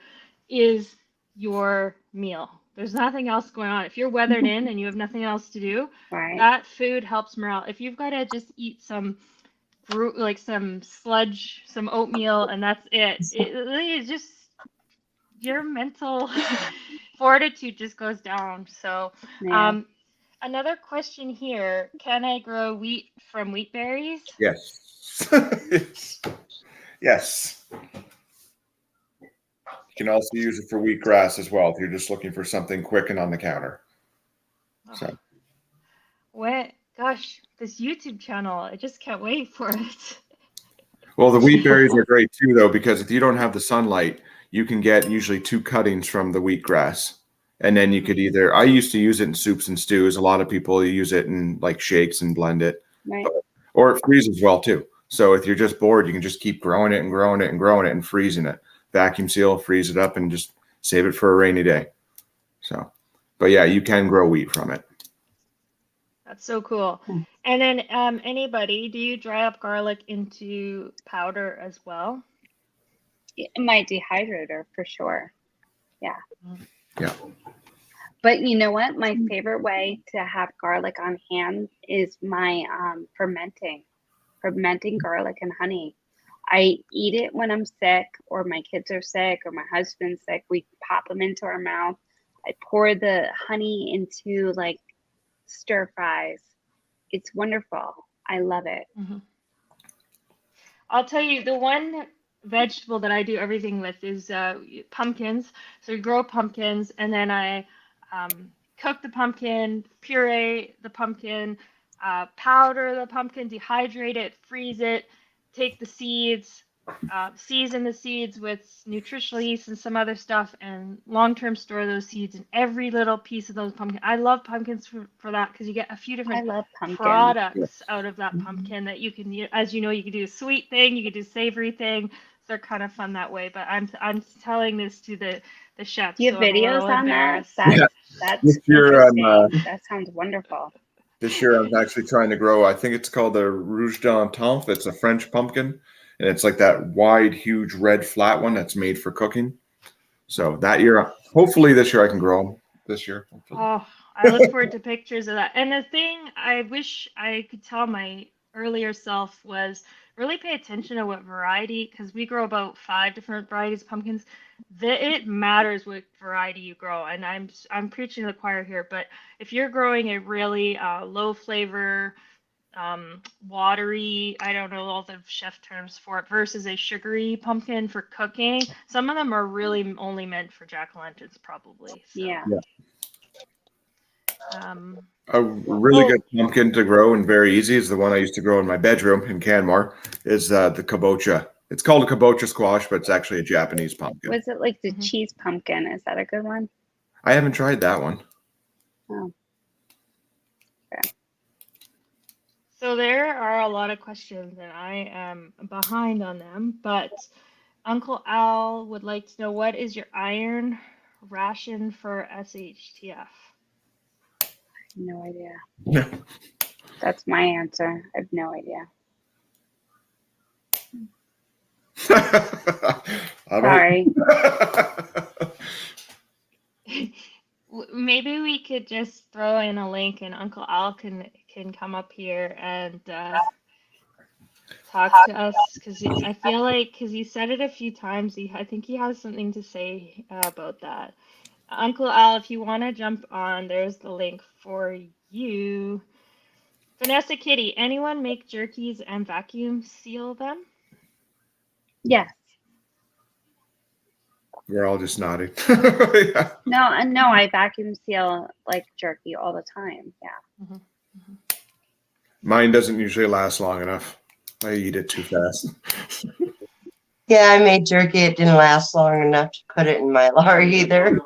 is your meal. There's nothing else going on. If you're weathered in and you have nothing else to do, that food helps morale. If you've got to just eat some sludge, some oatmeal, and that's it, it just, your mental fortitude just goes down. So another question here, can I grow wheat from wheat berries? Yes. Yes. You can also use it for wheatgrass as well if you're just looking for something quick and on the counter. So. Gosh, this YouTube channel, I just can't wait for it. Well, the wheat berries are great too, though, because if you don't have the sunlight, you can get usually 2 cuttings from the wheatgrass. And then you could I used to use it in soups and stews. A lot of people use it in like shakes and blend it. Right. or it freezes well too. So if you're just bored, you can just keep growing it and growing it and growing it and freezing it. Vacuum seal, freeze it up, and just save it for a rainy day. So, but yeah, you can grow wheat from it. That's so cool. And then anybody, do you dry up garlic into powder as well? My dehydrator for sure. Yeah. Yeah. But you know what? My favorite way to have garlic on hand is my fermenting garlic and honey. I eat it when I'm sick or my kids are sick or my husband's sick. We pop them into our mouth. I pour the honey into like stir fries. It's wonderful. I love it. Mm-hmm. I'll tell you, the one vegetable that I do everything with is pumpkins. So we grow pumpkins, and then I cook the pumpkin, puree the pumpkin, powder the pumpkin, dehydrate it, freeze it, take the seeds, season the seeds with nutritional yeast and some other stuff, and long-term store those seeds in every little piece of those pumpkins. I love pumpkins for that because you get a few different products out of that pumpkin that you can, as you know, you can do a sweet thing, you can do a savory thing. So they're kind of fun that way. But I'm telling this to the chefs. Do you have videos on that? That's interesting. That sounds wonderful. This year I'm actually trying to grow, I think it's called the Rouge d'Antanf. It's a French pumpkin. And it's like that wide, huge, red, flat one that's made for cooking. So that year, hopefully this year I can grow them. This year. Hopefully. Oh, I look forward to pictures of that. And the thing I wish I could tell my earlier self was really pay attention to what variety, because we grow about 5 different varieties of pumpkins. It matters what variety you grow. And I'm preaching to the choir here, but if you're growing a really low flavor, watery, I don't know all the chef terms for it, versus a sugary pumpkin for cooking, some of them are really only meant for jack-o'-lanterns probably. So. Yeah. A really good pumpkin to grow and very easy is the one I used to grow in my bedroom in Canmore, is the kabocha. It's called a kabocha squash, but it's actually a Japanese pumpkin. Was it like the cheese pumpkin? Is that a good one? I haven't tried that one. Oh. Okay. So there are a lot of questions, and I am behind on them, but Uncle Al would like to know, what is your iron ration for SHTF? No idea. No. That's my answer. I have no idea. Sorry. Maybe we could just throw in a link, and Uncle Al can come up here and talk to us, because I feel like, because he said it a few times, I think he has something to say about that. Uncle Al, if you want to jump on, there's the link for you. Vanessa Kitty, anyone make jerkies and vacuum seal them? Yes. We're all just nodding. Yeah. No, I vacuum seal like jerky all the time. Yeah. Mm-hmm. Mm-hmm. Mine doesn't usually last long enough. I eat it too fast. Yeah, I made jerky. It didn't last long enough to put it in my larder either.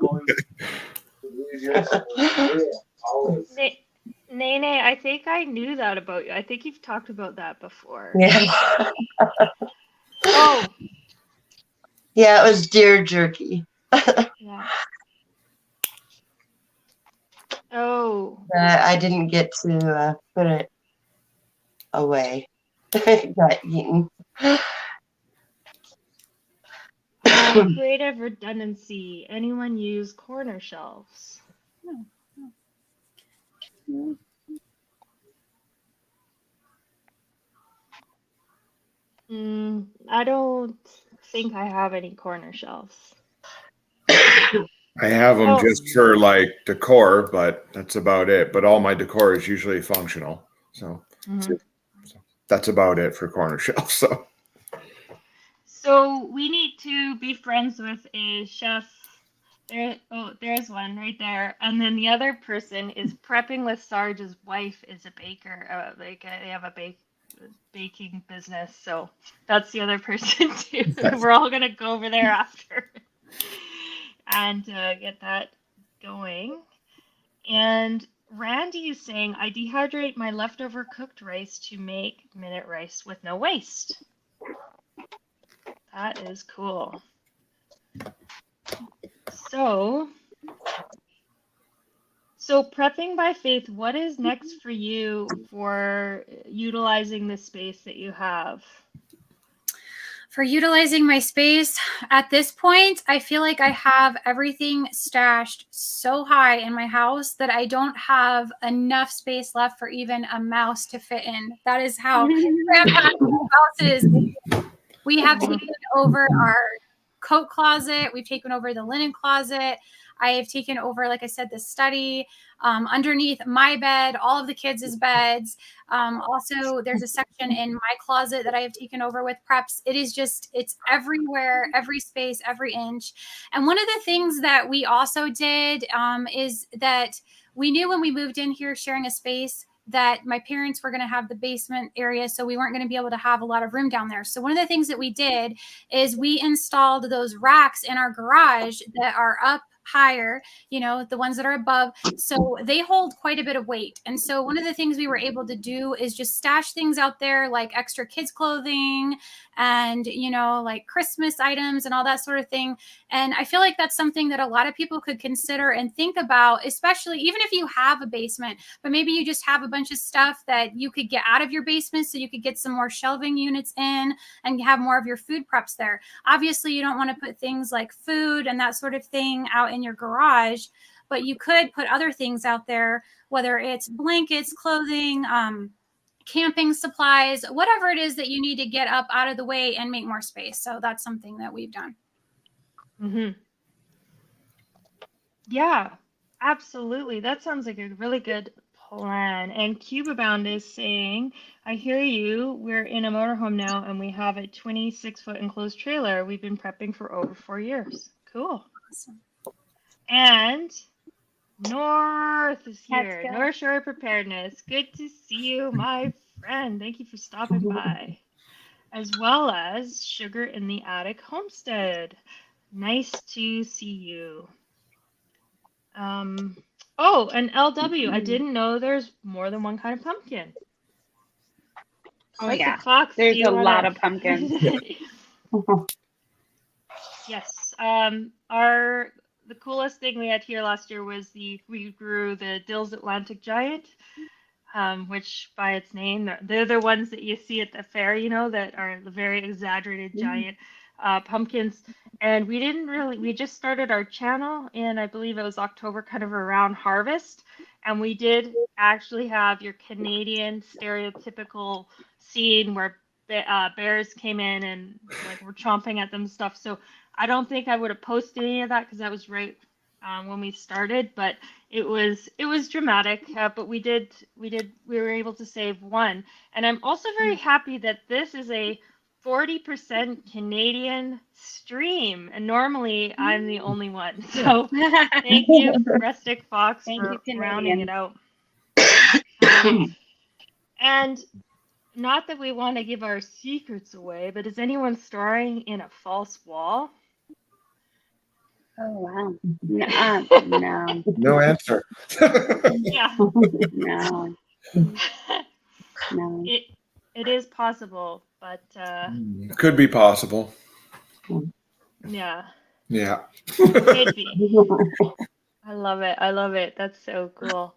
Nene, I think I knew that about you. I think you've talked about that before. Yeah. Oh. Yeah, it was deer jerky. Yeah. Oh. I didn't get to put it away. It got eaten. Creative redundancy. Anyone use corner shelves? I don't think I have any corner shelves. I have them just for like decor, but that's about it. But all my decor is usually functional. So, so that's about it for corner shelves. So we need to be friends with a chef. There's one right there. And then the other person is Prepping with Sarge's wife is a baker. They have a baking business. So that's the other person too. We're all going to go over there after and get that going. And Randy is saying, I dehydrate my leftover cooked rice to make minute rice with no waste. That is cool. So prepping by Faith, what is next for you for utilizing the space that you have? For utilizing my space at this point, I feel like I have everything stashed so high in my house that I don't have enough space left for even a mouse to fit in. That is how cramped the house is. We have taken over our coat closet. We've taken over the linen closet. I have taken over, like I said, the study, underneath my bed, all of the kids' beds. Also, there's a section in my closet that I have taken over with preps. It is just, it's everywhere, every space, every inch. And one of the things that we also did is that we knew when we moved in here sharing a space that my parents were going to have the basement area, so we weren't going to be able to have a lot of room down there. So one of the things that we did is we installed those racks in our garage that are up higher, you know, the ones that are above. So they hold quite a bit of weight. And so one of the things we were able to do is just stash things out there like extra kids clothing and, you know, like Christmas items and all that sort of thing. And I feel like that's something that a lot of people could consider and think about, especially even if you have a basement, but maybe you just have a bunch of stuff that you could get out of your basement so you could get some more shelving units in and have more of your food preps there. Obviously, you don't want to put things like food and that sort of thing out in your garage, but you could put other things out there, whether it's blankets, clothing, camping supplies, whatever it is that you need to get up out of the way and make more space. So that's something that we've done. Mm-hmm. Yeah, absolutely. That sounds like a really good plan. And Cubabound is saying, I hear you. We're in a motorhome now and we have a 26-foot enclosed trailer. We've been prepping for over 4 years. Cool. Awesome. And North is here. Catskill. North Shore Preparedness. Good to see you, my friend. Thank you for stopping by. As well as Sugar in the Attic Homestead. Nice to see you. Oh, and LW. I didn't know there's more than one kind of pumpkin. Oh, Rustic yeah. Fox, There's do you a wanna- lot of pumpkins. Yes. The coolest thing we had here last year was we grew the Dill's Atlantic Giant, which by its name, they're the ones that you see at the fair, you know, that are the very exaggerated giant pumpkins. And we just started our channel in, I believe it was October, kind of around harvest. And we did actually have your Canadian stereotypical scene where bears came in and like were chomping at them and stuff. So I don't think I would have posted any of that because that was right when we started, but it was dramatic. But we were able to save one. And I'm also very happy that this is a 40% Canadian stream, and normally I'm the only one. So thank you, Rustic Fox, for rounding it out. And not that we want to give our secrets away, but is anyone storing in a false wall? Oh, wow. No. No answer. Yeah. No. No. It is possible, but Could be possible. yeah, Yeah. could be. I love it. I love it. That's so cool.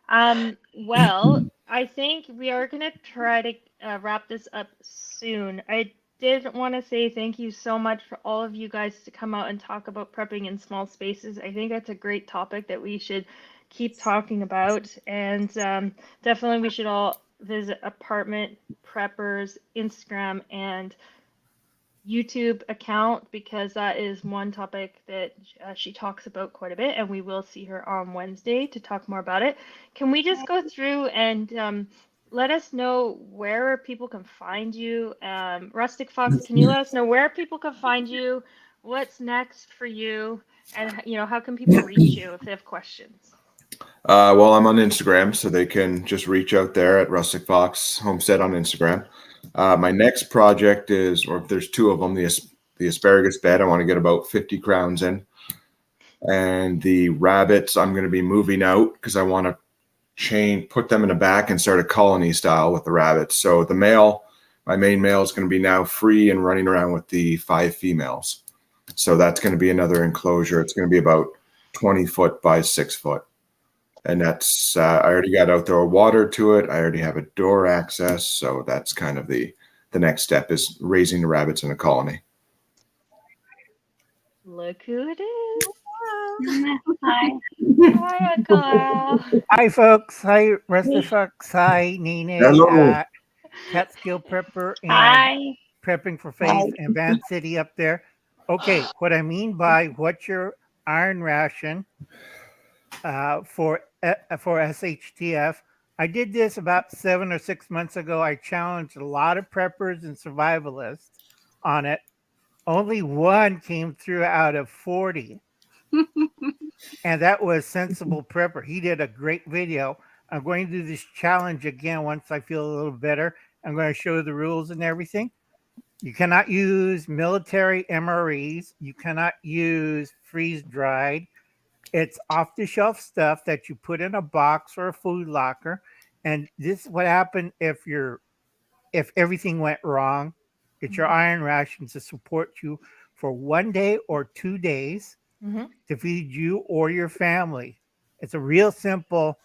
Well, I think we are going to try to wrap this up soon. I did want to say thank you so much for all of you guys to come out and talk about prepping in small spaces. I think that's a great topic that we should keep talking about. And definitely we should all visit Apartment Preppers Instagram and YouTube account, because that is one topic that she talks about quite a bit, and we will see her on Wednesday to talk more about it. Can we just go through and let us know where people can find you? Rustic Fox, can you let us know where people can find you? What's next for you? And how can people reach you if they have questions? Well, I'm on Instagram, so they can just reach out there at Rustic Fox Homestead on Instagram. My next project is, or there's two of them, the asparagus bed. I want to get about 50 crowns in. And the rabbits, I'm going to be moving out because I want to put them in a back and start a colony style with the rabbits. So the male, my main male, is going to be now free and running around with the 5 females. So that's going to be another enclosure. It's going to be about 20 foot by 6 foot. And that's, I already got outdoor water to it. I already have a door access. So that's kind of the next step, is raising the rabbits in a colony. Look who it is. Hi. Hi, Uncle Al. Hi, folks. Hi, Rustic Fox. Hi, Nene. Hello. Catskill Prepper and Hi. Prepping for Faith and Van City up there. Okay, what I mean by what's your iron ration for SHTF? I did this about 7 or 6 months ago. I challenged a lot of preppers and survivalists on it. Only one came through out of 40. And that was Sensible Prepper. He did a great video. I'm going to do this challenge again once I feel a little better. I'm going to show the rules and everything. You cannot use military MREs. You cannot use freeze-dried. It's off-the-shelf stuff that you put in a box or a food locker. And this is what happened if everything went wrong. It's your iron ration to support you for 1 day or 2 days to feed you or your family. It's a real simple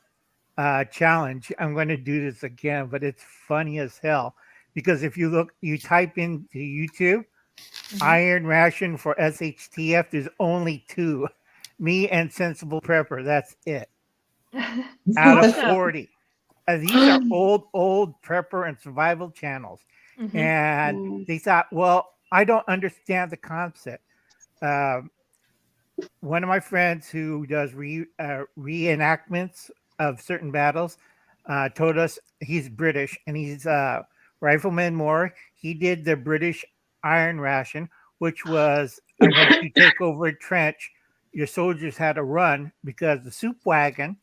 challenge. I'm going to do this again, but it's funny as hell. Because if you type into YouTube, iron ration for SHTF, there's only 2. Me and Sensible Prepper. That's it. Out of 40. These are old prepper and survival channels. And they thought, well, I don't understand the concept. One of my friends who does reenactments of certain battles told us, he's British and he's Rifleman Moore. He did the British iron ration, which was when you take over a trench, your soldiers had to run because the soup wagon,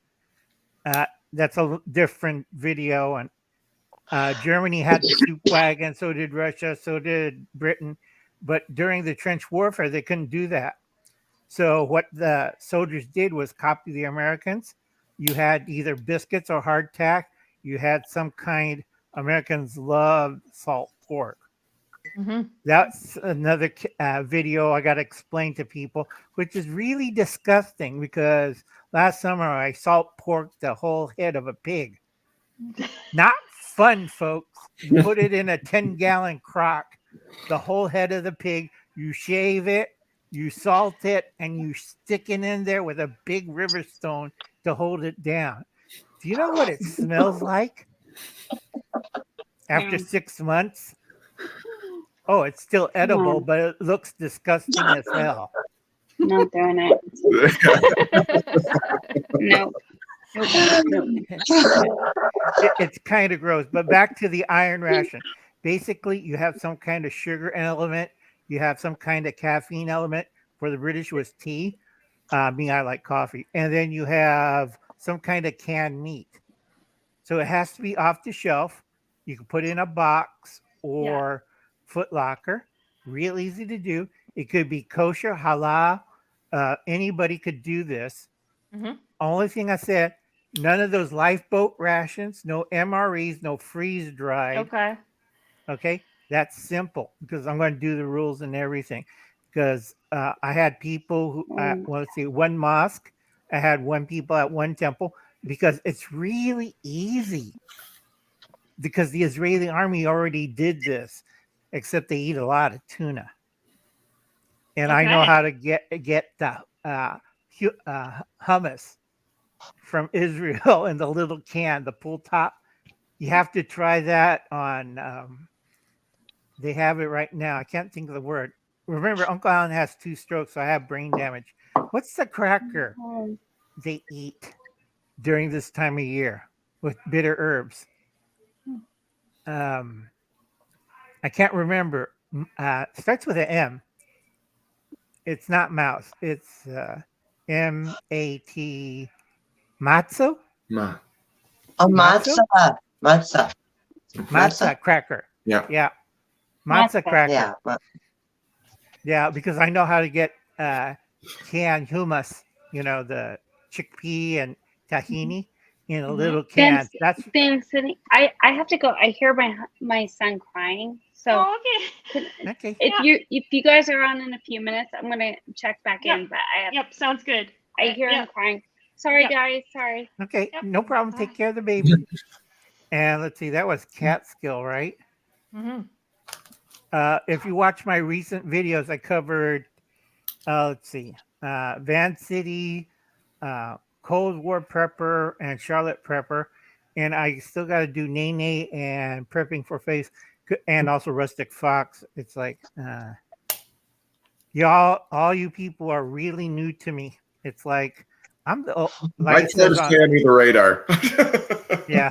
that's a different video. And Germany had the soup wagon, so did Russia, so did Britain. But during the trench warfare, they couldn't do that. So what the soldiers did was copy the Americans. You had either biscuits or hardtack. You had some kind, Americans love salt pork. That's another video I got to explain to people, which is really disgusting because last summer I salt porked the whole head of a pig. Not fun, folks. You put it in a 10-gallon crock, the whole head of the pig, you shave it, you salt it, and you stick it in there with a big river stone to hold it down. Do you know what it smells like after 6 months? Oh, it's still edible, but it looks disgusting as hell. Not doing it. No. It's kind of gross, but back to the iron ration. Basically, you have some kind of sugar element. You have some kind of caffeine element. For the British was tea. Me, I like coffee. And then you have some kind of canned meat. So it has to be off the shelf. You can put it in a box or foot locker. Real easy to do. It could be kosher, halal. Anybody could do this. Only thing I said, none of those lifeboat rations, no MREs, no freeze dried. Okay. That's simple because I'm going to do the rules and everything. Because I had people who, let's see, one mosque. I had one people at one temple because it's really easy. Because the Israeli army already did this, except they eat a lot of tuna. And I know how to get the hummus from Israel in the little can, the pull top. You have to try that on, they have it right now. I can't think of the word. Remember, Uncle Alan has 2 strokes, so I have brain damage. What's the cracker they eat during this time of year with bitter herbs? I can't remember. Starts with an M. It's not mouse. It's M-A-T. Matzo? Matzah. Matzah cracker. Yeah. Matzah cracker. Yeah. Yeah, because I know how to get canned hummus, the chickpea and tahini. in a Mhm. little can. Thanks, Sydney. I have to go. I hear my son crying. So Oh, okay. Okay. if you guys are on in a few minutes, I'm gonna check back Yep. in. But Yep, sounds good. I hear him Yep. crying. Sorry, Yep. guys. Sorry. Okay. Yep. No problem. Take care of the baby. And let's see, that was Catskill, right? Mm-hmm. If you watch my recent videos, I covered, let's see, Van City, Cold War Prepper, and Charlotte Prepper. And I still got to do Nene and Prepping for Face, and also Rustic Fox. It's like, y'all, all you people are really new to me. It's like, I'm the, like I it says chose on, Tammy the radar. yeah,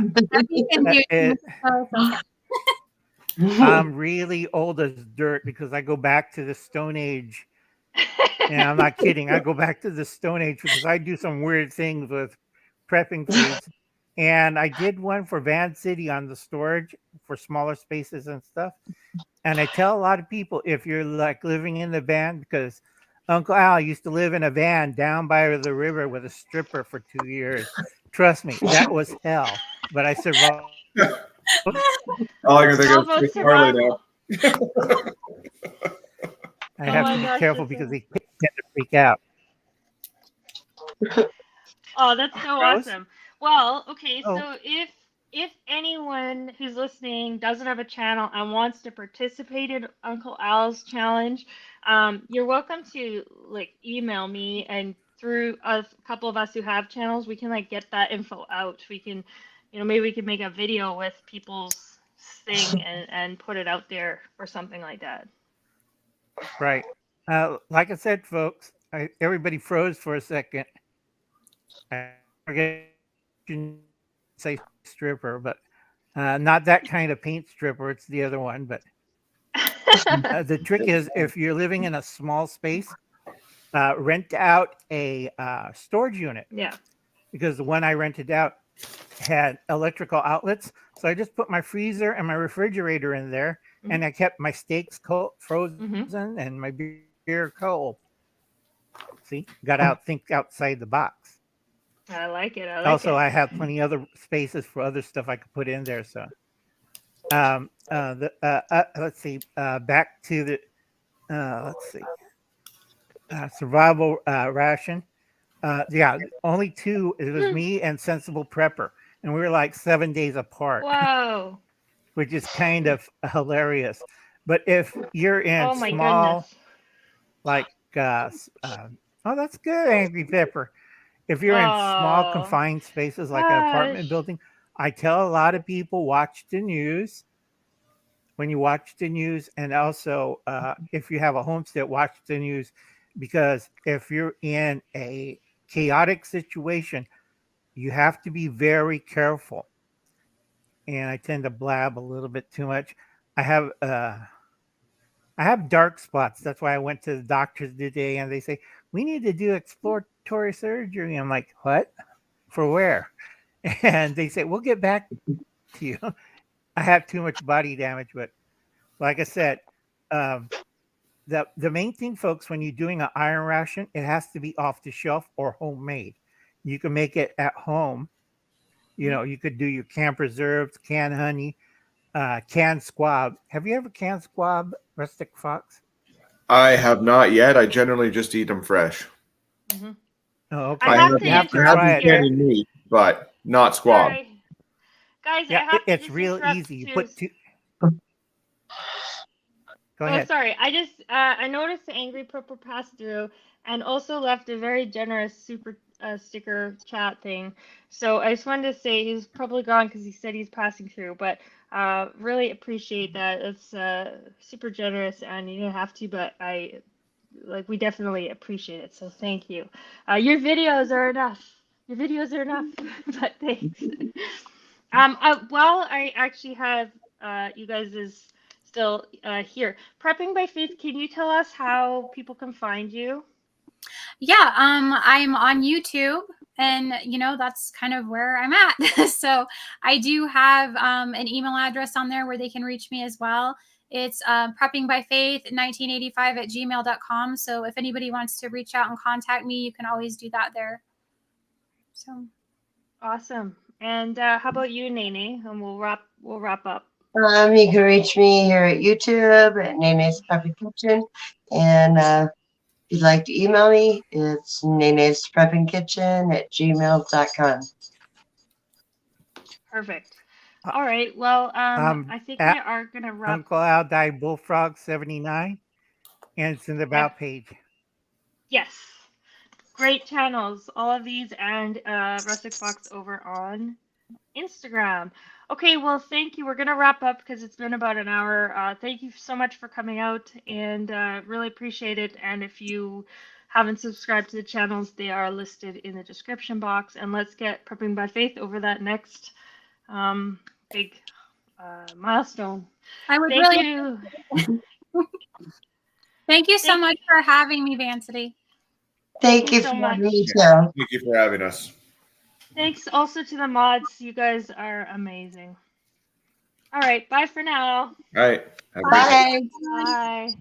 You can do it, so it's okay. I'm really old as dirt because I go back to the Stone Age. And I'm not kidding. I go back to the Stone Age because I do some weird things with prepping foods. And I did one for Van City on the storage for smaller spaces and stuff. And I tell a lot of people, if you're like living in the van, because Uncle Al used to live in a van down by the river with a stripper for 2 years. Trust me, that was hell. But I survived. All I can think All of about is Harley survival. now. I Oh have my to be gosh, careful that's because so- they tend to freak out. Oh, that's so Rose? awesome. Well, okay, Oh. so if anyone who's listening doesn't have a channel and wants to participate in Uncle Al's challenge, you're welcome to like email me, and through a couple of us who have channels, we can like get that info out. We can, maybe we can make a video with people's thing and put it out there or something like that. Right. Like I said, folks, everybody froze for a second. I forget to say stripper, but not that kind of paint stripper. It's the other one. But the trick is if you're living in a small space, rent out a storage unit. Yeah. Because the one I rented out had electrical outlets. So I just put my freezer and my refrigerator in there, and I kept my steaks frozen and my beer cold. See, got to think outside the box. I like it. I like Also, it. I have plenty other spaces for other stuff I could put in there. So, let's see. Back to the let's see. Survival ration. Yeah, only two. It was me and Sensible Prepper, and we were like 7 days apart. Whoa. Which is kind of hilarious. But if you're in Oh my small, goodness. like, oh, that's good, Angry Pepper. If you're in small Oh, confined spaces like an apartment gosh. building, I tell a lot of people watch the news. When you watch the news, and also if you have a homestead, watch the news, because if you're in a chaotic situation, you have to be very careful. And I tend to blab a little bit too much. I have dark spots. That's why I went to the doctors today, and they say we need to do exploratory surgery. I'm like, what? For where? And they say we'll get back to you. I have too much body damage, but like I said, the main thing, folks, when you're doing an iron ration, it has to be off the shelf or homemade. You can make it at home. You could do your canned preserves, canned honey, canned squab. Have you ever canned squab, Rustic Fox? I have not yet. I generally just eat them fresh. Mm-hmm. Oh, okay. I have to You have to I have interrupt try been it. here. canning meat, but not squab. Sorry. Guys, Yeah, I have to it's just real interrupt easy. You too. put two. Go Oh, ahead. sorry. I noticed the Angry Purple passed through and also left a very generous super sticker chat thing. So I just wanted to say he's probably gone because he said he's passing through, but really appreciate that. It's super generous, and you didn't have to, but we definitely appreciate it. So thank you. Your videos are enough. Your videos are enough, but thanks. While I actually have you guys is still here, Prepping by Faith, can you tell us how people can find you? Yeah, I'm on YouTube, and that's kind of where I'm at. So I do have an email address on there where they can reach me as well. It's preppingbyfaith1985@gmail.com. So if anybody wants to reach out and contact me, you can always do that there. So Awesome. And how about you, Nene? And we'll wrap up. You can reach me here at YouTube at Nene's Prepping Kitchen. And if you'd like to email me, it's Nene's Prepping Kitchen at gmail.com. Perfect. All right. Well, I think we are going to wrap. Uncle Al died Bullfrog 79, and it's in the About page. Yes. Great channels, all of these, and Rustic Fox over on Instagram. Okay, well, thank you. We're going to wrap up because it's been about an hour. Thank you so much for coming out, and really appreciate it. And if you haven't subscribed to the channels, they are listed in the description box. And let's get Prepping by Faith over that next big milestone. I would Thank really. you. Thank you so much for having me, Vancity. Thank you so for much. me too. Thank you for having us. Thanks also to the mods. You guys are amazing. All right. Bye for now. All right. Bye. Bye.